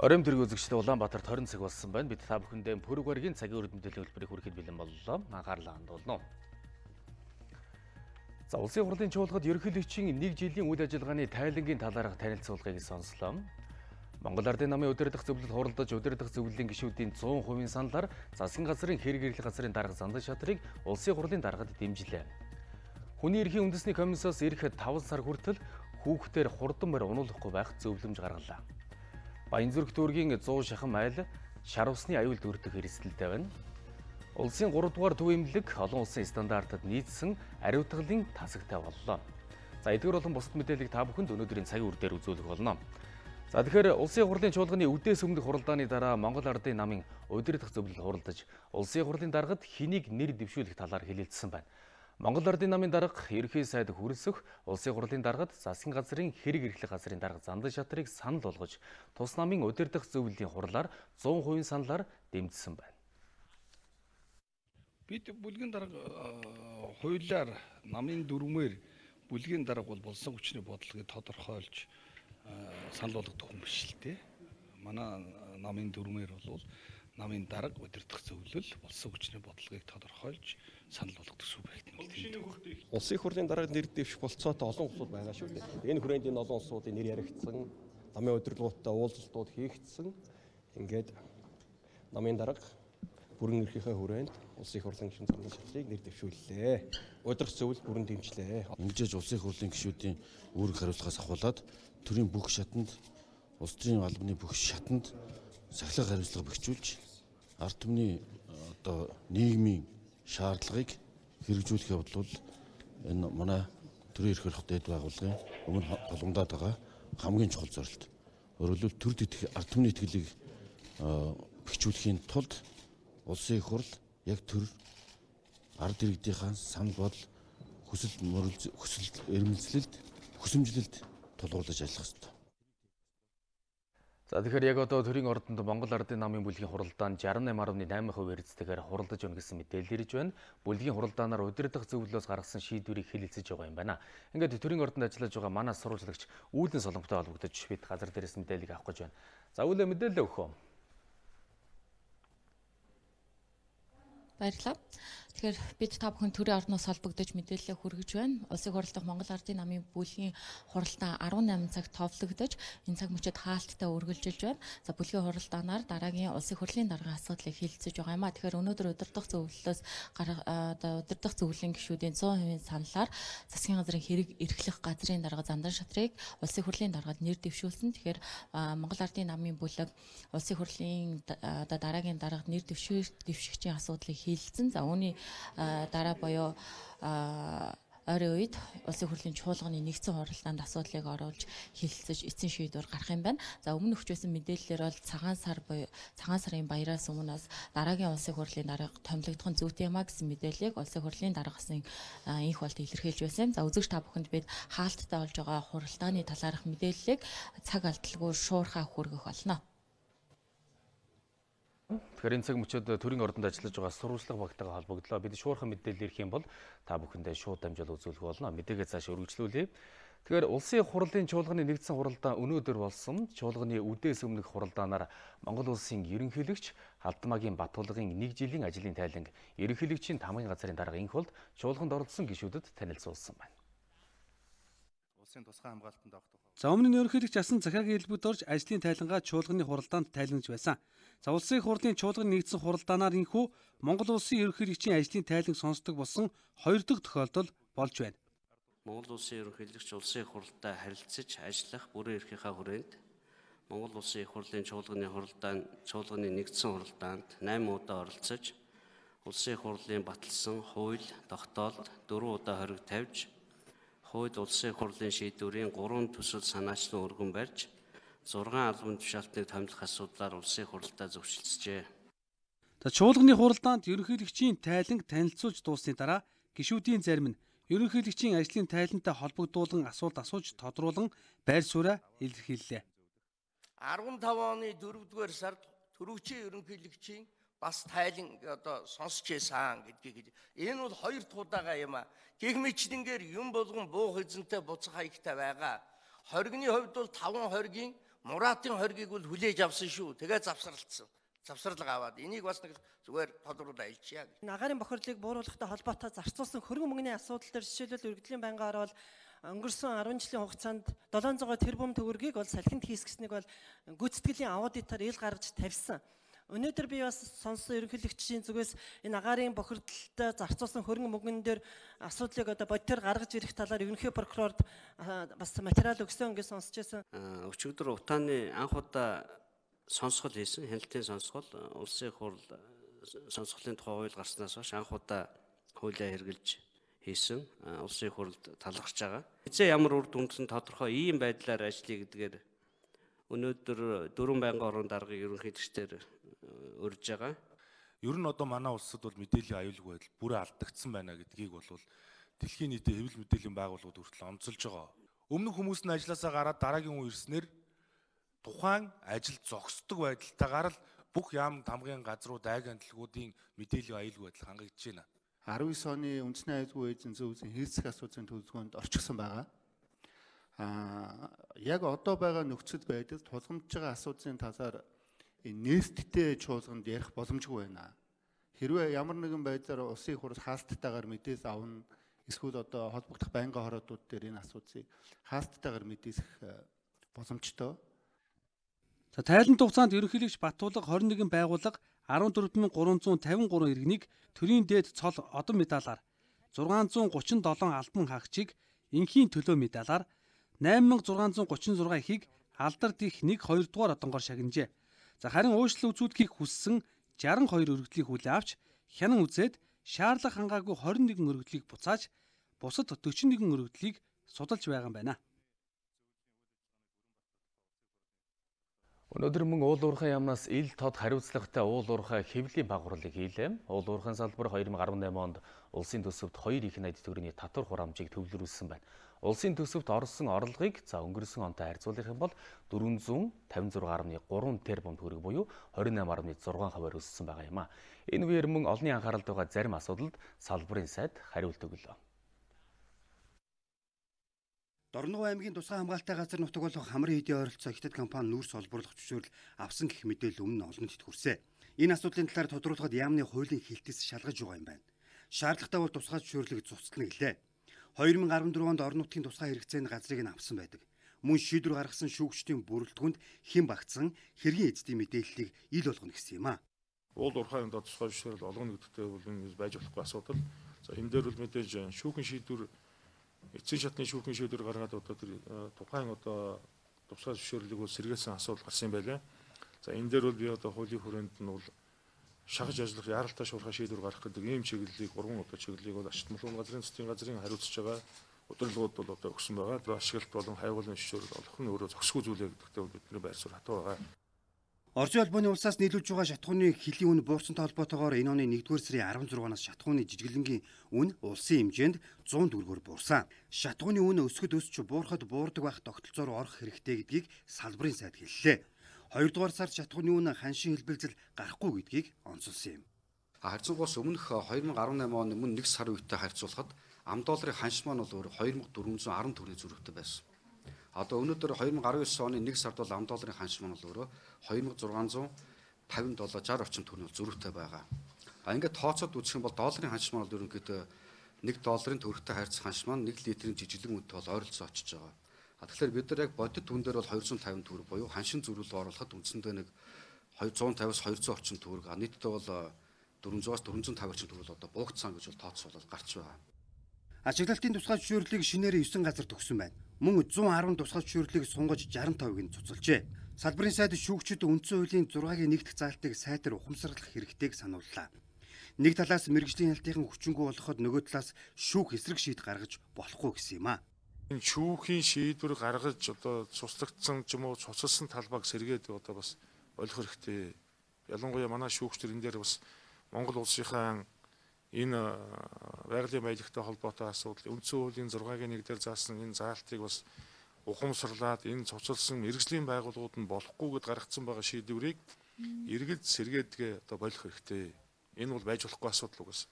Оройн төрөг үзэгчдээ Улаанбаатарт 20 цаг болсон байна. Бид та бүхэндээ пүрэв гарагийн цагийн урд мэдээллийн хөтөлбөрийг хүрэхэд бэлэн боллоо. Анхаарлаа хандуулно. За улсын хурлын чуулгад ерөнхийлөгчийн 1 жилийн үйл ажиллагааны тайлангийн талаарх танилцуулгыг сонслоо. Монгол Ардын намын удирдах зөвлөлд хуралдаж удирдах зөвлөлийн гишүүдийн 100% саналаар засгийн газрын хэрэг эрхлэх газрын дарга зандан шатрыг улсын хурлын даргад дэмжлээ. Хүний эрхийн үндэсний комиссоос ирэх 5 сар хүртэл хүүхдээр хурдан морь унуулахгүй байх зөвлөмж гаргалаа. Баянзүрх дүүргийн 100 шахан айл шар усны аюул дүүрдэх эрсдэлтэй байна. Улсын 3 дугаар төв эмнэлэг олон улсын стандартад нийцсэн ариутгалын тасагтай боллоо. За эдгээр болон бусад мэдээллийг та бүхэнд өнөөдрийн цагийн үрдээр үзүүлэх болно. За тэгэхээр улсын хурлын чуулганы үдээс өмнөх хуралдааны дараа Монгол Ардын намын удирдах зөвлөлд хуралдаж улсын хурлын даргад хэнийг нэр дэвшүүлэх талаар хэлэлцсэн байна. Монгол Ардын намын дарга ерөнхий сайд хүрэлцэх улсын хурлын даргад засгийн газрын хэрэг эрхлэх газрын дарга зандан шатрыг санал болгож тус намын удирдах зөвлөлийн хурлаар 100% саналаар дэмжсэн байна. Бид бүлгийн дарга хуулиар намын дүрмээр бүлгийн дарга бол болсон хүчний бодлогыг тодорхойлж санал болгох хүн биш л дээ. Манай намын дүрмээр бол намын дарга удирдах зөвлөл болсон хүчний бодлогыг тодорхойлж санал болгох субъект нь. Улсын хурлын дарга нэр дэвших болцоотой олон улсууд байгаа шүү дээ. Энэ хүрээнд энэ олон улсуудын нэр яригдсан, намын удирдлагуудтай уулзалтууд хийгдсэн. Ингээд намын дарга бүрэн эрхийнхээ хүрээнд улсын хурлын гишүүн зандан шатрыг нэр дэвшүүллээ. Удирдах зөвлөл бүрэн дэмжлээ. Ингэж улсын хурлын гишүүдийн үүрэг хариуцлагаас ахуулаад төрийн бүх шатанд, улс төрийн албаны бүх шатанд сахилга хариуцлага бэхжүүлж ард түмний нийгмийн шаардлагыг хэрэгжүүлэх явдал бол энэ манай төрийн эрх хөрөх дэд байгууллагын өмнө болгоомдоод байгаа хамгийн чухал зорилт. Өөрөөр хэлбэл ард түмний итгэлийг бэхжүүлэхийн тулд улсын хурл яг төр ард иргэдийнхаа санал бодол хүсэл эрмэлзлэлд хүсэмжлэлд тулгуурлаж ажиллах ёстой. За тэгэхээр яг одоо төрийн ордонд Монгол Ардын намын бүлгийн хуралдаан 68.8% эрдэстэйгээр хуралдаж өгнө гэсэн мэдээлэл ирж байна. Бүлгийн хуралдаанаар удирдах зөвлөлөөс гаргасан шийдвэрийг хэлэлцэж байгаа юм байна. Ингээд төрийн ордонд ажиллаж байгаа манай сурвалжлагч үүлэн солонготой холбогдож бид газар дээрээс мэдээллийг авах гэж байна. За үүлэн мэдээлэл өгөх үү? Баярлалаа. Тэгэхээр бид та бүхэн төрийн орноос холбогдож мэдээлэл хүргэж байна. Улсын хурлд Монгол Ардын намын бүлгийн хуралдаан 18 цаг товлогдож, энэ цаг мөчид хаалттай үргэлжилж байна. За бүлгийн хуралдаанаар дараагийн улсын хурлын даргын асуудлыг хэлэлцэж байгаа юм а. Тэгэхээр өнөөдөр удирдах зөвлөлөөс удирдах зөвлөлийн гишүүдийн 100% саналаар засгийн газрын хэрэг эрхлэх газрын дарга зандан шатрыг улсын хурлын даргад нэр дэвшүүлсэн. Тэгэхээр Монгол Ардын намын бүлэг улсын хурлын дараагийн даргад нэр дэвшигчийн асуудлыг хэлэлцэн. За үүний дараа буюу ойрын үед улсын хурлын чуулганы нэгдсэн хуралдаанд асуудлыг оруулж хэлэлцэж эцсийн шийдвэр гарах юм байна. За өмнө өгчөөсөн мэдээллээр бол цагаан сарын баяраас өмнөөс дараагийн улсын хурлын дарга томилогдох нь зүйтэй юм а гэсэн мэдээллийг улсын хурлын даргасан инх болт илэрхийлж байсан. За үзэгч та бүхэнд бид хаалттай болж байгаа хуралдааны талаарх мэдээллийг цаг алдалгүй шуурхаа хүргэх болно. Тэгэхээр энэ цаг мөчид төрийн ордонд ажиллаж байгаа сурвалжлага багтайгаа холбогдлоо. Бид шуурхан мэдээлэл ирэх юм бол та бүхэндээ шууд дамжуул үзүүлэх болно. Мэдээгээ цааш үргэлжлүүлье. Тэгэхээр улсын хурлын чуулганы нэгдсэн хуралдаан өнөөдөр болсон. Чуулганы үдээс өмнөх хуралдаанаар Монгол улсын ерөнхийлөгч Халдмаагийн Батулгын 1 жилийн ажлын тайланг ерөнхийлөгчийн тамгын газрын дарга инх болд чуулганд оролцсон гишүүдэд танилцуулсан байна. Улсын тусгай хамгаалтанд авах тухай. За өмнө нь ерөнхийлөгч асан захаагийн хэлбэрт орж ажлын тайлангаа чуулганы хуралдаанд тайлангаж байсан. За улсын хурлын чуулганы нэгдсэн хуралдаанаар инхүү Монгол улсын ерөнхийлөгчийн ажлын тайланг сонсдог болсон 2 дахь тохиолдол болж байна. Монгол улсын ерөнхийлөгч улсын хурлтай харилцаж ажиллах бүрэн эрхийнхаа хүрээнд Монгол улсын их хурлын чуулганы нэгдсэн хуралдаанд 8 удаа оролцож улсын их хурлын баталсан хууль, тогтоолд 4 удаа хориг тавьж хууль улсын их хурлын шийдвэрийн 3 төсөл санаачлан өргөн барьж 6 албан тушаалтныг томилох асуудлаар улсын хурлдаа зөвшөлдсөжээ. Чуулганы хуралдаанд ерөнхийлөгчийн тайланг танилцуулж дууссаны дараа гишүүдийн зарим нь ерөнхийлөгчийн ажлын тайлантай холбогдуулан асууж тодруулан байр сууриа илэрхийллээ. 15 оны 4-р сард төрөгчийн ерөнхийлөгчийн бас тайлан сонсч байсан гэдгийг энэ бол 2 дахь удаага юм а. Гэх мэтлэнгээр юм болгон буух эзэнтэй буцах хаягтай байгаа. Хоригны хувьд бол 5 хоригийн Мураатын хоргийг бол хүлээж авсан шүү. Тэгээ завсралцсан. Завсралга аваад энийг бас нэг зүгээр тодруулаад айлчия. Агаарын бохирдлыг бууруулахтай холбоотой зарцуулсан хөрөнгө мөнгөний асуудал дээр жишээлбэл Иргэдлийн байнгын орол өнгөрсөн 10 жилийн хугацаанд 700 тэрбум төгрөгийг бол салхинд хийсгэснийг бол гүйцэтгэлийн аудитаар ил гаргаж тавьсан. Өнөөдөр би бас сонссон ерөнхийлөгчийн зүгээс энэ агаарын бохирдолтой зарцуулсан хөрөнгө мөнгөн дээр асуудлыг одоо бодитоор гаргаж ирэх талаар ерөнхий прокурорд бас материал өгсөн гэж сонсч байсан. Өчигдөр утааны анх удаа сонсгол хийсэн, хяналтын сонсгол, улсын хурл сонсголын тухай хууль гарснаас хойш анх удаа хуулиа хэрэгжилж хийсэн, улсын хурлд талархж байгаа. Эцээ ямар үр дүндсэн тодорхой ийм байдлаар ажиллая гэдгээр өнөөдөр 4 байнгын орон даргыг ерөнхийлөгчдөр урьж байгаа. Ер нь одоо манай улсад бол мэдээллийн аюулгүй байдал бүрээ алдагдсан байна гэдгийг бол дэлхийн нийтэд хэвлэл мэдээллийн байгууллагууд хүртэл онцолж байгаа. Өмнөх хүмүүс нь ажилласаа гараад дараагийн үе ирснээр тухайн ажил зогсдог байдалтайгаар л бүх яам тамгын газрууд, айг хамтлагуудын мэдээллийн аюулгүй байдал хангагдж байна. 19 оны үндэсний аюулгүй эзэн зөвлөсөн хэрэгцэх асуудлын төлөвлөгөөнд орчихсон байгаа. Яг одоо байгаа нөхцөл байдал тулгамдж байгаа асуудлын талаар нээсттэй чуулганд ярих боломжгүй байна. Хэрвээ ямар нэгэн байдлаар улсын хурл хаалттайгаар мэдээлэл авна, эсвэл одоо холбогдох байнгын хоруудууд дээр энэ асуудлыг хаалттайгаар мэдээлэх боломжтой. За тайлант хугацаанд ерөнхийлөгч Баттуулга 21 байгууллага 14353 иргэнийг төрийн дээд цол одон медалаар 637 албан хаагчийг энхийн төлөө медалаар 8636 ихийг алдарт их 1-2 дугаар одонгоор шагнажээ. За харин уучлал үзүүлэхийг хүссэн 62 өргөдлийг хүлээн авч хянан үзээд шаарлах хангаагүй 21 өргөдлийг буцааж бусад 41 өргөдлийг судалж байгаа юм байна. Өнөөдөр мөн уул уурхай яамнаас ил тод хариуцлагатай уул уурхай хэвлэлийн багварлыг хийлээ. Уул уурхайн салбар 2018 онд улсын төсөвт 2 их найд төгрөгийн татвар хураамжийг төвлөрүүлсэн байна. Улсын төсөвт орсон орлогыг өнгөрсөн онтой харьцуулах юм бол 456.3 тэрбум төгрөг буюу 28.6%-аар өссөн байгаа юм а. Энэ үеэр мөн олонний анхааралд байгаа зарим асуудалд салбарын сайд хариулт өглөө. Дорногов аймгийн тусгай хамгаалалттай газар нутаг болох хамрын хэдийн ойролцоо хятад компани нүүрс олборлох зөвшөөрөл авсан гэх мэдээлэл өмнө олонд итгүрсэн. Энэ асуудлын талаар тодруулахад яамны хуулийн хилтээс шалгаж байгаа юм байна. Шаардлагатай бол тусгай зөвшөөрлийг цуцлана гэлээ. 2014 онд орон нутгийн тусгай хэрэгцээнд газрыг нь авсан байдаг. Мөн шийдвэр гаргасан шүүгчдийн бүрэлдэхүүнд хэн багтсан хэргийн эзэдийн мэдээллийг ил болгоно гэсэн юм а. Уул уурхайн тусгай зөвшөөрөл олгоно гэдэгтэй бол энэ байж болохгүй асуудал. За энэ дээр бол мэдээж шүүхэн шийдвэр эцсийн шатны шүүхэн шийдвэр гаргаад одоо тэр тухайн одоо тусгай зөвшөөрлийг бол сэргээсэн асуудал гарсан юм байлаа. За энэ дээр бол би одоо хуулийн хүрээнд нь бол шахаж ажиллах яаралтай шуурхай шийдвэр гаргах гэдэг ийм чиглэлийг 3 одоо чиглэлийг бол Ашигт Малгун газрын засгийн газрын хариуцж байгаа удирдлагууд бол одоо өгсөн байгаа. Ашиглалт болон хайгуулын зөвшөөрөл олох нь өөрөө зохисгүй зүйл гэдэгтээ бидний байр суурь хатуу байгаа. Орчин холбооны улсаас нийлүүлж байгаа шатхууны хэлийн үн буурсантай холбоотойгоор энэ оны 1-р сарын 16-наас шатхууны жижиглэнгийн үн улсын хэмжээнд 100 төгрөгөөр буурсан. Шатхууны үн өсгөд өсч буурахад буурдаг байх тогтолцоор орох хэрэгтэй гэдгийг салбарын сайд хэллээ. 2-р сард шатхууны үн ханшийн хэлбэлзэл гарахгүй гэдгийг онцолсон юм. Харьцангуйс өмнөх 2018 оны мөн 1 сар үетэй харьцуулахад ам долларын ханш маань бол өөр 2410 төгрөгийн зүрхтэй байсан. Одоо өнөөдөр 2019 оны 1 сард бол ам долларын ханш маань бол өөрөө 2657-60 орчим төгрөгийн зүрхтэй байгаа. Ингээд тооцоод үзэх юм бол долларын ханш маань бол ерөнхийдөө 1 долларын төгрөгтэй харьцах ханш маань 1 литрийн жижиглэн үнэтэй бол ойролцоо очиж байгаа. Тэгэхээр бид нар яг бодит түн дээр бол 250 төгрөг буюу ханшин зөрүүл оруулахад үндсэндээ нэг 150-аас 200 орчим төгрөг, нийтдээ бол 400-аас 450 орчим төгрөг одоо буугдсан гэж бол тооцоолол гарч байгаа. Ашиглалтын тусгай зөвшөөрлийг шинээр 9 газар төгсөн байна. Мөн 110 тусгай зөвшөөрлийг сунгаж 65-ыг нь цуцалжээ. Салбарын сайд шүүгчид үндсэн хуулийн 6-гийн 1 дахь заалтыг сайтар ухамсарлах хэрэгтэйг санууллаа. Нэг талаас мэргэжлийн хяналтын хүчингүй болоход нөгөө талаас шүүх эсрэг шийд гаргаж болохгүй гэсэн юм а. Энэ шүүхийн шийдвэр гаргаж одоо цуслагдсан ч юм уу цуцалсан талбайг сэргээд одоо бас ойлгох хэрэгтэй. Ялангуяа манай шүүгчдэр энэ дээр бас Монгол улсынхаа энэ байгалийн баялагтай холбоотой асуудал үндсэн хуулийн 6-гийн 1 дээр заасан энэ заалтыг бас ухамсарлаад энэ цуцалсан мэргэжлийн байгууллагууд нь болохгүйгээд гаргацсан байгаа шийдвэрийг эргэлж сэргээдгээ одоо болох хэрэгтэй. Энэ бол байж болохгүй асуудал угс.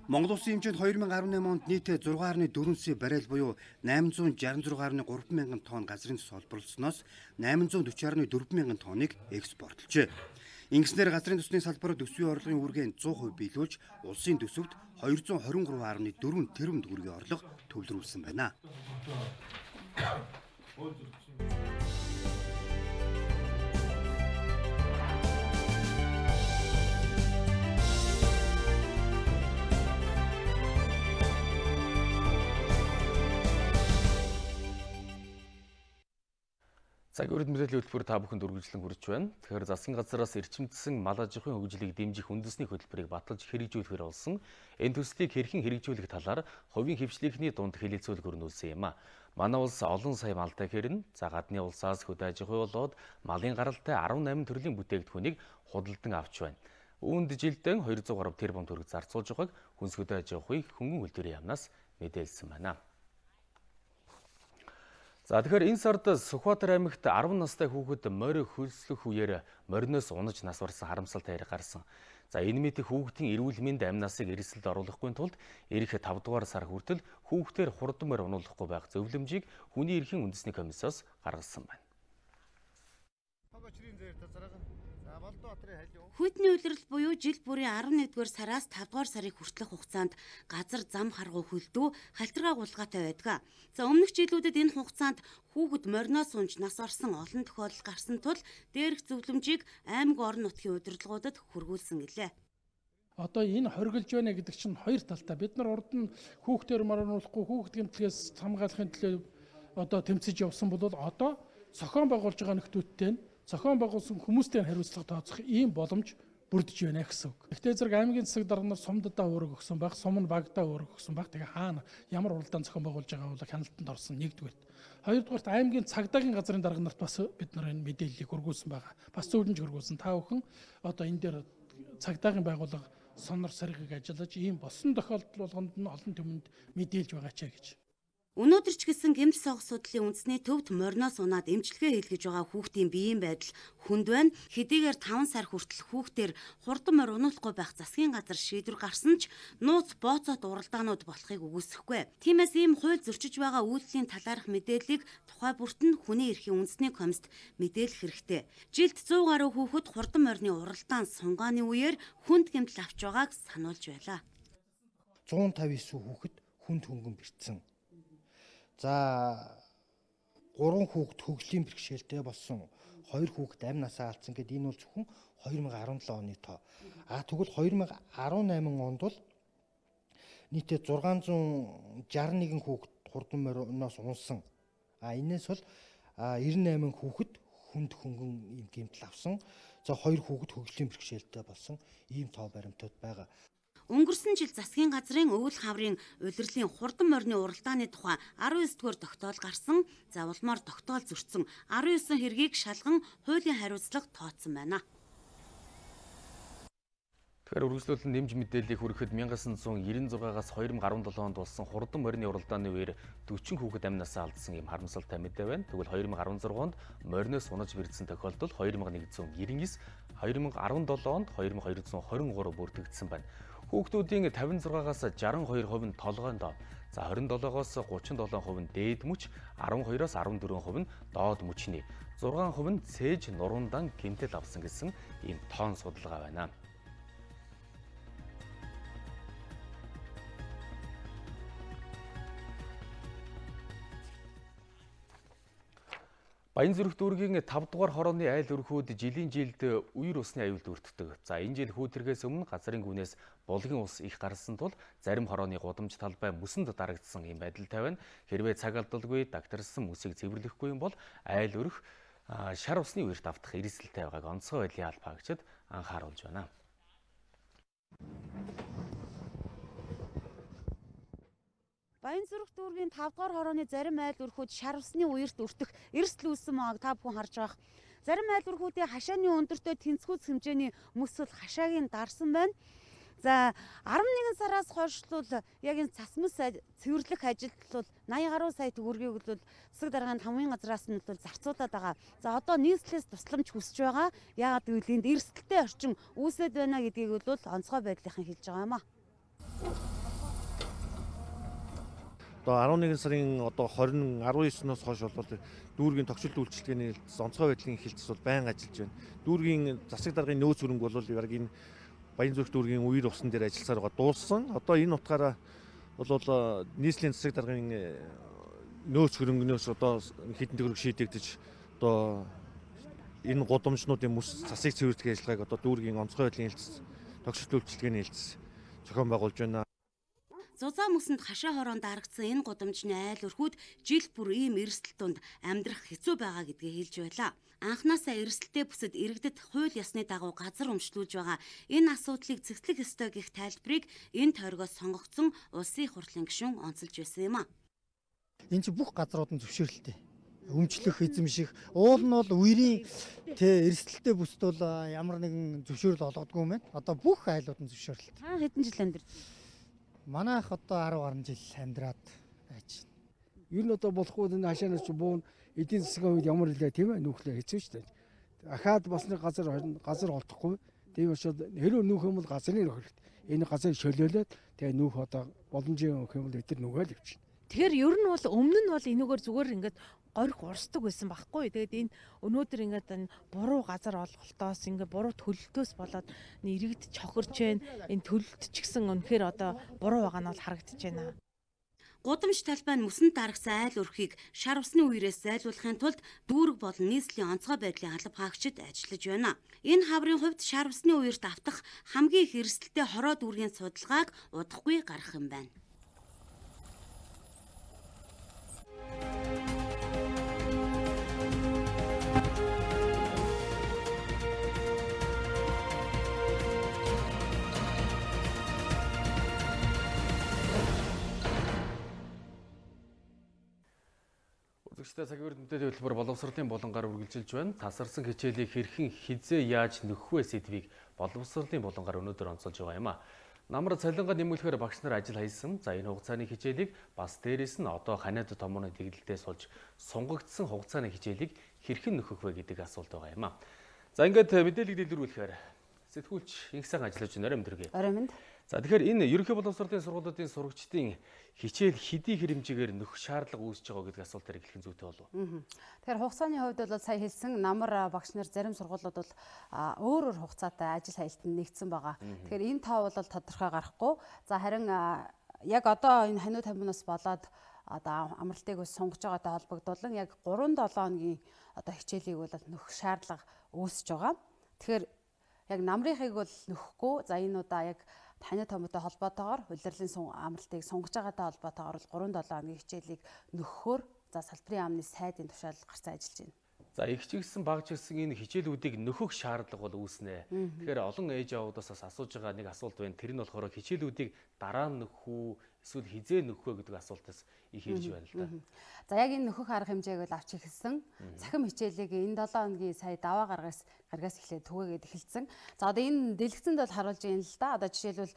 Монгол улсын хэмжээнд 2018 онд нийтээ 6.4 сая баррел буюу 866.3 мянган тонн газрын төс олборлосноос 840.4 мянган тонныг экспортлжээ. Ингэснээр газрын төсний салбарт төсвийн орлогын үүргээ 100% биелүүлж улсын төсөвт 223.4 тэрбум төгрөгийн орлого төвлөрүүлсэн байна. Цагийн мэдээллийн хөтөлбөр та бүхэнд үргэлжлэн хүрч байна. Тэгэхээр засгийн газраас эрчимдсэн мал аж ахуйн хөгжлийг дэмжих үндэсний хөтөлбөрийг баталж хэрэгжүүлэхээр болсон энэ төслийг хэрхэн хэрэгжүүлэх талаар хувийн хвшлийнхний дунд хэлэлцүүлэг өрнүүлсэн юм а. Манай улс олон сая малтай хэрнэ. За гадны улсаас хөдөө аж ахуй болоод малын гаралтай 18 төрлийн бүтээгдэхүүнийг худалдан авч байна. Үүнд жилдээ 203 тэрбум төгрөг зарцуулж байгааг хүнс хөдөө аж ахуй хөнгөн үйлдвэрийн яамнаас мэдээлсэн байна. За тэгэхээр энэ сард Сүхбаатар аймагт 10 настай хүүхэд морь хөлслөх үеэр мориноос унаж нас барсан харамсалтай хэрэг гарсан. За энэ мэд хүүхдийн эрүүл мэнд амь насыг эрсдэлд оруулахгүй тулд эх 5 дугаар сар хүртэл хүүхдээр хурдан морь унуулахгүй байх зөвлөмжийг хүний эрхийн үндэсний комиссоос гаргасан байна. Хүйтний улирал буюу жил бүрийн 11-р сараас 5-р сарын хүртэлх хугацаанд газар зам харгуу хөлдөө халтаргаа гулгаатай байдаг. За өмнөх жилүүдэд энэ хугацаанд хүүхэд мориноос унж нас барсан олон тохиолдол гарсан тул дээрх зөвлөмжийг аймаг орон нутгийн удирдлагуудад хүргүүлсэн гэлээ. Одоо энэ хоригдж байна гэдэг чинь хоёр талтай. Бид нар урд нь хүүхдээр мориноолохгүй хүүхд гэмтлээс хамгаалахын төлөө одоо тэмцэж явсан бол одоо зохион байгуулж байгаа нөхдүүдтэй зохион байгуулсан хүмүүстэй хариуцлага тооцох ийм боломж бүрдэж байна гэсэн үг. Гэхдээ зэрэг аймгийн засаг дарга нар сумдаа өөрөг өгсөн байх, сум нь багтаа өөрөг өгсөн байх. Тэгээ хаана ямар уралдаан зохион байгуулж байгаа бол хяналтанд орсон нэгдүгээрт. Хоёрдугаарт аймгийн цагдаагийн газрын дарга нарт бас бид нар энэ мэдээллийг хүргүүлсэн байгаа. Бас зөвлөмж хүргүүлсэн. Та бүхэн одоо энэ дээр цагдаагийн байгууллага сонор саргыг ажиллаж ийм болсон тохиолдол болгонд нь олон түмэнд мэдээлж байгаа ч гэж. Өнөөдөр ч гэсэн гэмт согс судлалын үндэсний төвд мориноос унаад эмчилгээ хийлгэж байгаа хүүхдийн биеийн байдал хүнд байна. Хэдийгээр 5 сар хүртэл хүүхдээр хурдан морь унуулахгүй байх засгийн газар шийдвэр гарсан ч нууц бооцоод уралдаанууд болохыг үгүйсэхгүй. Тиймээс ийм хууль зөрчиж байгаа үйлдэлийн талаарх мэдээллийг тухай бүрт нь хүний эрхийн үндэсний комиссд мэдээлэх хэрэгтэй. Жилд 100 гаруй хүүхэд хурдан морины уралдаан сунгааны үеэр хүнд гэмтэл авч байгааг сануулж байлаа. 159 хүүхэд хүнд хөнгөн бэртсэн. За 3 хүүхэд хөгжлийн бэрхшээлтэй болсон, 2 хүүхэд амь насаа алдсан гэдэг энэ бол зөвхөн 2017 оны тоо. Тэгвэл 2018 онд бол нийтээ 661 хүүхэд хурдан мориноос унсан. Энээс бол 98 хүүхэд хүнд хөнгөн ийм гэмтэл авсан. За 2 хүүхэд хөгжлийн бэрхшээлтэй болсон ийм тоо баримтууд байгаа. Өнгөрсөн жил засгийн газрын өвөл хаврын улирлын хурдан морины уралдааны тухай 19-р тогтоол гарсан. За улмаар тогтоол зөрчсөн 19 хэргийг шалган хуулийн хариуцлага тооцсон байна. Тэгэхээр үргэлжлүүлэн нэмж мэдээллийг хүрэхэд 1996-аас 2017 онд болсон хурдан морины уралдааны үеэр 40 хүүхэд амь насаа алдсан юм харамсалтай мэдээ байна. Тэгвэл 2016 онд мориноос унаж бэрдсэн тохиолдол 2199, 2017 онд 2223 бүрдэгдсэн байна. Хүүхдүүдийн 56-аас 62% нь толгойн доо, за 27-оос 37% нь дээд мөч, 12-оос 14% нь доод мөчний, 6% нь цээж нуруундаа гэмтэл авсан гэсэн ийм тоон судалгаа байна. Баян зүрх дүүргийн 5 дугаар хорооны айл өрхүүд жилийн жилд үер усны аюулд өртдөг. За энэ жил хүүтргээс өмнө газрын гүнээс булгын ус их гарсан тул зарим хорооны гудамж талбай мөсөнд дарагдсан юм байдалтай байна. Хэрвээ цаг алдалгүй дагтарсан мөсийг цэвэрлэхгүй юм бол айл өрх шар усны үерт автах эрсдэлтэй байгааг онцгой байдлын албаагчид анхааруулж байна. Баян зүрх дүүргийн 5 дугаар хорооны зарим айл өрхүүд шар усны үерт өртөх эрсдэл үүссэн байгааг та бүхэн харж байгаа. Зарим айл өрхүүдийн хашааны өндөртөө тэнцвүүц хэмжээний мөс бол хашаагийн дарсан байна. За 11 сараас хойшлуул яг энэ цас мөс цэвэрлэх ажилд бол 80 гаруй сая төгрөгийг бол засаг даргын хамгийн газраас нь бол зарцуулаад байгаа. За одоо нийслэлээс тусламж хүсэж байгаа. Яагаад гэвэл энд эрсдэлтэй орчин үүсэт байна гэдгийг бол онцгой байдлынхан хэлж байгаа юм а. Одоо 11 сарын одоо 19-ноос хойш бол дүүргийн тогтцол үйлчилгээний онцгой байдлын эхэлцээс бол байнга ажиллаж байна. Дүүргийн засаг даргын нөөц хөрөнгө бол яг энэ Баянзүрх дүүргийн үер усан дээр ажилласаар байгаа дууссан. Одоо энэ утгаараа бол нийслэлийн засаг даргын нөөц хөрөнгнөөс одоо хэдэн төгрөг шийдэгдэж одоо энэ гудамжнуудын мөс засыг цэвэрлэх ажиллагааг одоо дүүргийн онцгой байдлын хэлтс тогтцол үйлчилгээний хэлтс зохион байгуулж байна. Зузаан мөсөнд хашаа хороонд дарагдсан энэ гудамжны айл өрхүүд жил бүр ийм эрсдэл тунд амьдрах хэцүү байгаа гэдгийг хэлж байлаа. Анхнаасаа эрсдэлтэй бүсэд иргэдэд хууль ёсны дагуу газар өмчлүүлж байгаа энэ асуудлыг цэгцлэх ёстой гэх тайлбарыг энэ тойргоос сонгогдсон улсын хурлын гишүүн онцолж байсан юм а. Энэ чинь бүх газрууд нь зөвшөөрлөлтэй. Өмчлөх эзэмших. Уул нь бол үерийн эрсдэлтэй бүсд бол ямар нэгэн зөвшөөрөл олгодгүй юм байна. Одоо бүх айлууд нь зөвшөөрлөлтэй. Та хэдэн жил амьдарч байна? Манайх одоо 10 гаруй жил амьдраад байж байна. Ер нь одоо болохгүй энэ хашаанаас ч буун эдийн засгийн үед ямар хэлээ тийм ээ нүүхлээ хэцүү шүү дээ. Ахаад бас нэг газар олдохгүй. Тийм учраас хэрэг нүүх юм бол газрын нөх хэрэгтэй. Энэ газар шөлөөлөөд тэгээ нүүх одоо боломжийн өгөх юм бол эдгээр нүгээл явчихна. Тэгэхээр ер нь бол өмнө нь бол энэгээр зүгээр ингээд горих урсдаг байсан байхгүй. Тэгээд энэ өнөөдөр ингээд энэ буруу газар олголтоос ингээд буруу төлөлтөөс болоод иргэд чохирч байна. Энэ төлөлт ч гэсэн үнэхээр одоо буруу байгаа нь бол харагдаж байна. Гудамж талбай нь мөсөнд дарагсан айл өрхийг шар усны үерээс зайлуулахын тулд дүүрэг болон нийслэлийн онцгой байдлын алба хаагчид ажиллаж байна. Энэ хаврын хувьд шар усны үерт автах хамгийн их эрсдэлтэй хороо дүүргийн судалгааг удахгүй гаргах юм байна. Үзэгчдээ цагийн хүрд мэдээллийн хөтөлбөр боловсролын булангаар үргэлжилж байна. Тасарсан хичээлийг хэрхэн хизээ яаж нөхөх вэ сэдвийг боловсролын булангаар өнөөдөр онцолж байгаа юм а. Намар цалингаа нэмүүлэхээр багш нар ажил хайсан. За энэ хугацааны хичээлийг бас дээрэс нь одоо ханиад томооны дэглэлдээ сулж сунгагдсан хугацааны хичээлийг хэрхэн нөхөх вэ гэдэг асуулт байгаа юм а. За ингээд мэдээллийг дэлгэрүүлэхээр сэтгүүлч их сайн ажиллаж байна өнөөдөр. Орой минь. За тэгэхээр энэ ерөнхий боловсролын сургуулиудын сурагчдын хичээл хэдий хэмжээгээр нөхөх шаардлага үүсэж байгаа гэдэг асуултаар эхлэхэн зүйтэй болов. Тэгэхээр хугацааны хувьд бол сая хэлсэн намар багш нар зарим сургуулиуд бол өөр хугацаатай ажил хаялтанд нэгдсэн байгаа. Тэгэхээр энэ тоо бол тодорхой гарахгүй. За харин яг одоо энэ ханиу тамхинаас болоод одоо амралтыг сунгаж байгаатай холбогдуулан яг 3-7 хоногийн одоо хичээлийг бол нөхөх шаардлага үүсэж байгаа. Тэгэхээр яг намрынхыг бол нөхгүй. За энэ удаа яг ханиу тамхитай холбоотойгоор улирлын амралтыг сунгаж байгаатай холбоотойгоор 3-7 хоногийн хичээлийг нөхөхөөр за салбарын яамны сайдын тушаал гарсан ажиллаж байна. За их ч гэсэн баг ч гэсэн энэ хичээлүүдийг нөхөх шаардлага бол үүснэ. Тэгэхээр олон ээж аваудаас асууж байгаа нэг асуулт байна. Тэр нь болохоор хичээлүүдийг дараа нь нөхөх үү эсвэл хизээ нөхөх вэ гэдэг асуултаас их ирж байна л да. За яг энэ нөхөх арга хэмжээг бол авч эхэлсэн. Цахим хичээлийг энэ 7 хоногийн сая даваа гаргаас эхлээд түгээгээд эхэлсэн. За одоо энэ дэлгэцэнд бол харуулж байна л да. Одоо жишээлбэл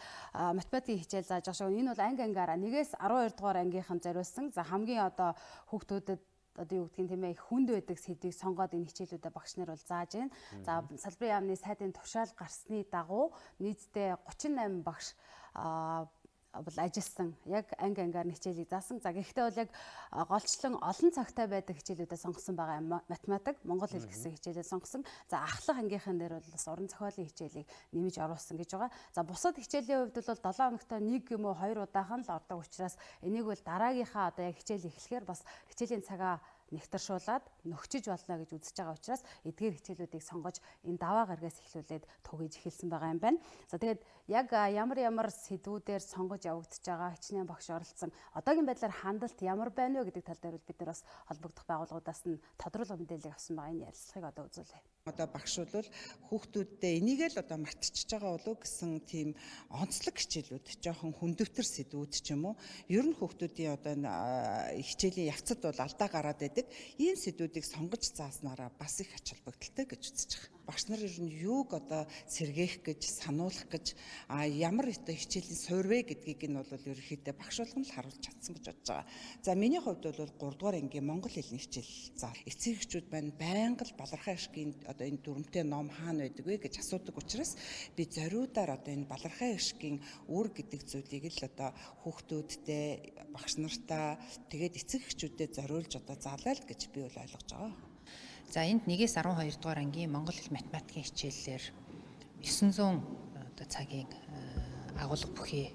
математикийн хичээл зааж байгаа шүү. Энэ бол анги ангиараа 1-ээс 12 дугаар ангийнхан зориулсан. За хамгийн одоо хүүхдүүдэд одоо юу гэдгийг тийм ээ хүнд байдаг сэдвийг сонгоод энэ хичээлүүдэд багш нар бол зааж байна. За салбарын яамны сайдын тушаал гарсны дагуу нийтдээ 38 багш бол ажилласан. Яг анги ангиар хичээлийг заасан. За гэхдээ бол яг голчлон олон цагтай байдаг хичээлүүдэд сонгосон байгаа математик, монгол хэл гэсэн хичээлээ сонгосон. За ахлах ангийнхан дээр бол бас уран зохиолын хичээлийг нэмж оруулсан гэж байгаа. За бусад хичээлийн хувьд бол 7 хоногт 1 юм уу 2 удаахан л ордог учраас энийг бол дараагийнхаа одоо яг хичээл эхлэхээр бас хичээлийн цагаа нэгтаршуулаад нөхчиж болно гэж үзэж байгаа учраас эдгээр хичээлүүдийг сонгож энэ даваа гаргаас эхлүүлээд түгэж эхэлсэн байгаа юм байна. За тэгээд яг ямар сэдвүүдээр сонгож явагдаж байгаа хичнээн багш оролцсон одоогийн байдлаар хандлт ямар байна вэ гэдэг тал дээр бид нар бас холбогдох байгууллагуудаас нь тодруулга мэдээлэл авсан байгаа. Энэ ярилцлагыг одоо үзүүлье. Одоо багшууд бол хүүхдүүддээ энийг л одоо мартчихж байгаа болов гэсэн тийм онцлог хичээлүүд, жоохон хүндөвтөр сэдвүүд ч юм уу. Ер нь хүүхдүүдийн одоо хичээлийн явцад бол алдаа гараад байдаг. Ийм сэдвүүдийг сонгож зааснараа бас их ач холбогдолтой гэж үзэж байгаа. Багш нар ер нь юуг одоо сэргээх гэж, сануулах гэж ямар одоо хичээлийн суурь вэ гэдгийг нь бол ерөнхийдөө багш болгон л харуулж чадсан гэж бодож байгаа. За миний хувьд бол 3 дугаар ангийн монгол хэлний хичээл заал. Эцэг эхчүүд маань байнга л балархай ашгийн одоо энэ дүрмтэй ном хаана байдаг вэ гэж асуудаг учраас би зориудаар одоо энэ балархай ашгийн үр гэдэг зүйлийг л одоо хүүхдүүдтэй, багш нартаа тэгээд эцэг эхчүүдэд зориулж одоо заалаа л гэж би бол ойлгож байгаа. За энд 1-ээс 12 дугаар ангийн монгол хэл математикийн хичээллэр 900 одоо цагийн агуулга бүхий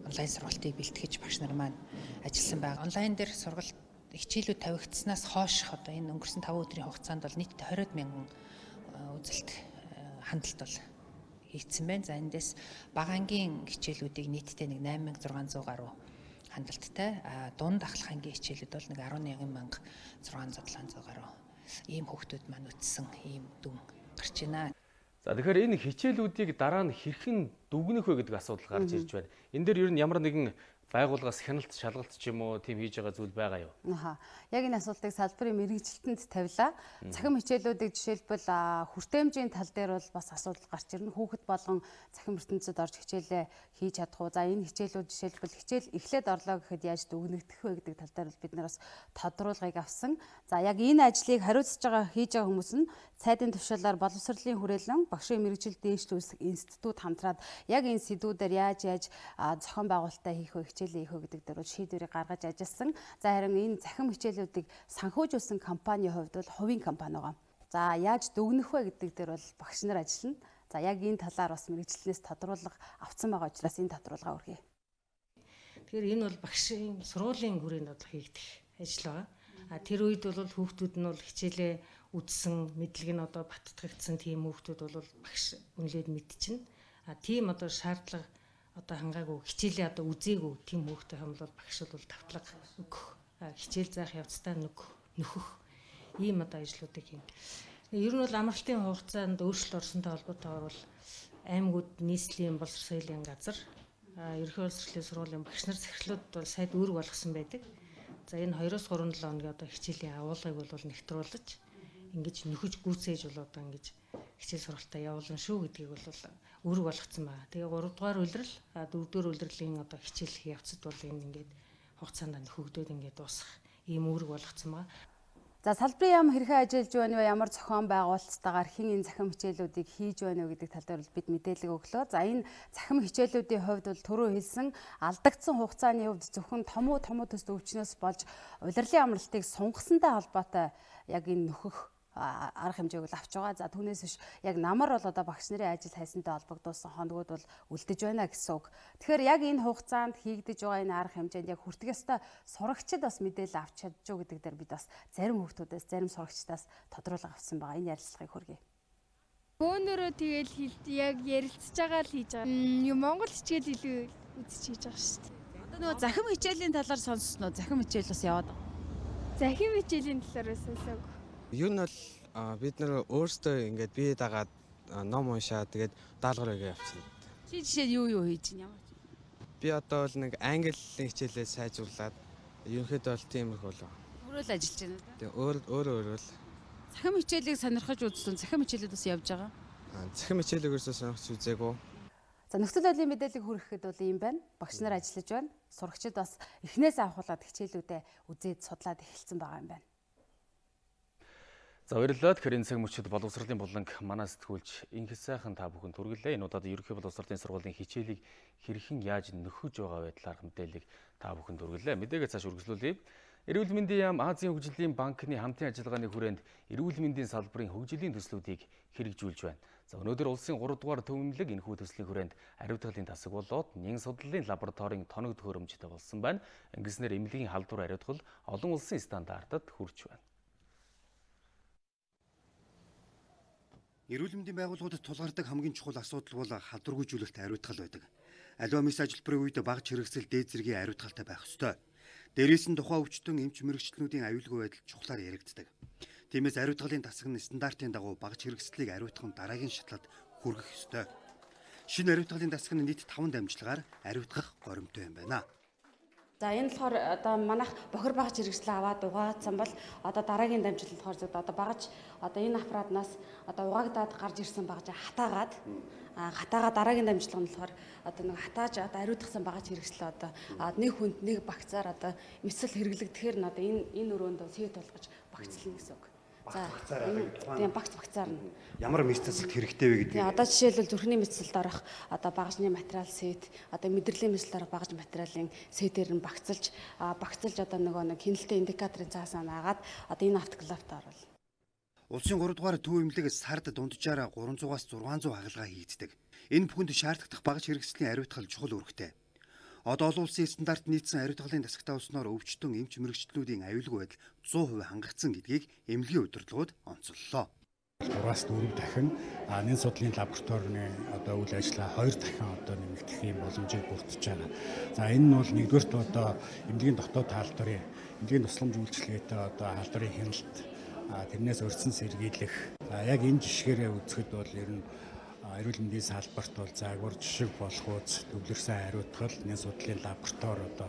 онлайн сургалтыг бэлтгэж багш нар маань ажилласан байгаа. Онлайн дээр сургалт хичээлүүд тавигдсанаас хойш одоо энэ өнгөрсөн 5 өдрийн хугацаанд бол нийт 20 мянган үзэлт хандлт бол хийгдсэн байна. За эндээс бага ангийн хичээлүүдийг нийтдээ нэг 8600 гаруй хандлттай, дунд ахлах ангийн хичээлүүд бол нэг 11600 гаруй ийм хүүхдүүд маань үтсэн ийм дүн гарч байна. За тэгэхээр энэ хичээлүүдийг дараа нь хэрхэн дүгнэх вэ гэдэг асуудал гарч ирж байна. Энэ дээр ер нь ямар нэгэн байгууллагаас хяналт, шалгалт ч юм уу тийм хийж байгаа зүйл байгаа юу? Яг энэ асуултыг салбарын мэрэгжилтэнд тавилаа. Цахим хичээлүүдийг жишээлбэл хүртээмжийн тал дээр бол бас асуудал гарч ирнэ. Хүүхэд болгон цахим ертөнцид орж хичээлээ хийж чадах уу? За энэ хичээлүүд жишээлбэл хичээл эхлээд орлоо гэхэд яаж дүгнэгдэх вэ гэдэг тал дээр бол бид нар бас тодруулгыг авсан. За яг энэ ажлыг хариуцж байгаа хийж байгаа хүмүүс нь цайдын төвшөлөөр боловсролын хүрээлэн багшийн мэрэгжил дээшлүүлэх институт хамтраад яг энэ сэдвүүдээр яаж зохион байгуулалтаа хийх вэ, хичээлээ хийх вэ гэдэг дээр шийдвэрийг гаргаж ажилласан. За харин энэ цахим хичээлүүдийг санхүүжүүлсэн компанийн хувьд бол хувийн компани байгаа. За яаж дүгнэх вэ гэдэг дээр бол багш нар ажиллана. За яг энэ талаар бас мэрэгчлэнээс тодруулга авсан байгаа учраас энэ тодруулга өргөе. Тэгэхээр энэ бол багшийн сургуулийн хүрээнд бол хийгдэх ажил байгаа. Тэр үед бол хүүхдүүд нь бол хичээлээ үдсэн, мэдлэг нь одоо баттгагдсан тийм хүүхдүүд бол багш үнэлээд мэдчихнэ. Тийм одоо шаардлага одоо хангаагүй хичээлээ одоо үзээгүй тийм хүүхдээ хамбал багш бол давтлага өгөх, хичээл заах явцдаа нөхөх ийм одоо ажлуудыг хийнэ. Ер нь бол амралтын хугацаанд өөрчлөлт орсонтой холбоотойгоор бол аймагуд нийслэлийн боловсролын газар, ерөнхий боловсролын сургуулийн багш нар захирлууд бол сайд үүрэг болгосон байдаг. За энэ 2-3 хоногийн одоо хичээлийн агуулгыг бол нэвтрүүлж ингэж нөхөж гүйцээж бол одоо ингэж хичээл сургалтаа явуулна шүү гэдгийг бол үүрэг болгоцсон байна. Тэгээ 3 дугаар улирал, 4 дугаар улирлын одоо хичээл явцад бол энэ ингээд хугацаанд нөхөгдөөд ингээд дуусах ийм үүрэг болгоцсон байна. За салбарын яам хэрхэн ажиллаж байна вэ? Ямар зохион байгуулалттайгаар хэн энэ цахим хичээлүүдийг хийж байна вэ гэдэг тал дээр бид мэдээлэл өглөө. За энэ цахим хичээлүүдийн хувьд бол түрүү хэлсэн алдагдсан хугацааны хувьд зөвхөн томуу төс өвчнөөс болж улирлын амралтыг сунгасантай холбоотой яг энэ нөхөх арга хэмжээг л авч байгаа. За түүнээс биш яг намар бол одоо багш нарын ажил хайсантай холбогдуулсан хоногуд бол үлдэж байна гэсэн үг. Тэгэхээр яг энэ хугацаанд хийгдэж байгаа энэ арга хэмжээнд яг хүртэх ёстой сурагчид бас мэдээлэл авч чадж байгаа гэдэг дээр бид бас зарим хүүхдүүдээс, зарим сурагчдаас тодруулга авсан байгаа. Энэ ярилцлагыг хүргэе. Бөөнөрөө тэгэл яг ярилцж байгаа л хийж байгаа. Монгол хичээл илүү үзэж хийж байгаа шүү дээ. Одоо нөгөө захим хичээлийн талаар сонссон уу? Захим хичээл бас яваад байгаа. Захим хичээлийн талаар сонсоогүй. Юу нь бол бид нар өөрсдөө ингээд бие дагаад ном уншаад тэгээд даалгавар өгөө явчихсан. Чи жишээд юу хийж байна? Би одоо бол нэг англи хичээлээ сайжруулад ерөнхийдөө бол тиймэрхүү болов. Өөрөө л ажиллаж байна уу? Тэгээ өөрөө л. Захим хичээлийг сонирхож үзсэн. Захим хичээлүүд бас явж байгаа. Захим хичээлийг ерөөсөө сонирхож үзээгүй. За нөхцөл байдлын мэдээллийг хүргэхэд бол ийм байна. Багш нар ажиллаж байна. Сурагчид бас эхнээс авахуулаад хичээлүүдээ үзээд судлаад эхэлсэн байгаа юм байна. За баярлалаа. Тэгэхээр энэ цаг мөчид боловсролын буланг манай сэтгүүлч инх сайхан та бүхэнд хүргэлээ. Энэ удаад ерөнхий боловсролын сургуулийн хичээлийг хэрхэн яаж нөхөж байгаа вэ талаарх мэдээллийг та бүхэнд хүргэлээ. Мэдээгээ цааш үргэлжлүүлье. Эрүүл мэндийн яам Азийн хөгжлийн банкны хамтын ажиллагааны хүрээнд эрүүл мэндийн салбарын хөгжлийн төслүүдийг хэрэгжүүлж байна. За өнөөдөр улсын 3 дугаар төвөнлөг энэхүү төслийн хүрээнд ариутгалын тасаг болоод нэн судлалын лабораторийн тоног төхөөрөмжтэй болсон байна. Ингэснээр эмнэлгийн халдвар ариутгал олон улсын стандартад хүрч байна. Эрүүл мэндийн байгууллагуудад тулгардаг хамгийн чухал асуудал бол халдваргүйжүүлэлт ариутгал байдаг. Аливаа мис ажилбарын үед бага чирэгсэл дээд зэргийн ариутгалтай байх ёстой. Дээрээс нь тухайн өвчтөн эмч мэрэгчлэнүүдийн аюулгүй байдал чухлаар яригддаг. Тиймээс ариутгалын тасаг нь стандартын дагуу бага чирэгслийг ариутгах нь дараагийн шатлалд хүргэх ёстой. Шинэ ариутгалын тасаг нь нийт 5 дамжлагаар ариутгах горимтой юм байна. За энэ болохоор одоо манайх бохир багаж хэрэгслээ аваад угаацсан бол одоо дараагийн дамжил болохоор зөв одоо багаж одоо энэ аппаратнаас одоо угаагдаад гарч ирсэн багаж хатаагаад дараагийн дамжлага нь болохоор одоо нэг хатааж одоо ариутгсан багаж хэрэгслээ одоо нэг хүнд нэг багцаар одоо мэсэл хэрэглэгдэхээр нь одоо энэ өрөөнд сэт болгож багцлна гэсэн үг. За тийм багцаар нь ямар мэдээлэлд хэрэгтэй вэ гэдэг. Тийм одоо жишээлбэл зүрхний мэдээлэлд орох одоо багажны материал сет одоо мэдрэлийн мэдээлэлд орох багаж материалын сетээр нь багцалж одоо нэг хяналтын индикаторын цаасаа наагаад одоо энэ автоклавт оруулна. Улсын 3 дугаар төв эмнэлэг сард дунджаараа 300-аас 600 хагалгаа хийгддэг. Энэ бүхэнд шаардлагатай багаж хэрэгслийн ариутгал чухал үүрэгтэй. Одоо олон улсын стандарт нийцсэн ариутгалын тасагтаа уснаар өвчтөн эмч мэрэгчлүүдийн аюулгүй байдал 100% хангагдсан гэдгийг эмнэлгийн удирдлагууд онцоллоо. 3-аас 4 дахин нэн судлалын лабораторийн одоо үйл ажиллагаа 2 дахин одоо нэмэгдэх юм боломжийг бүрдэж байгаа. За энэ нь бол нэгдүгээрт одоо эмнэлгийн дотоод таалбарын эмнэлгийн тусламж үйлчилгээтэй одоо халдварын хяналт тэрнээс урьдчилан сэргийлэх. Яг энэ жишгээрээ үзэхэд бол ер нь эрүүл мэндийн салбарт бол загвар жишг болохуйц төвлөрсөн хариуцлага нэн судлалын лаборатори одоо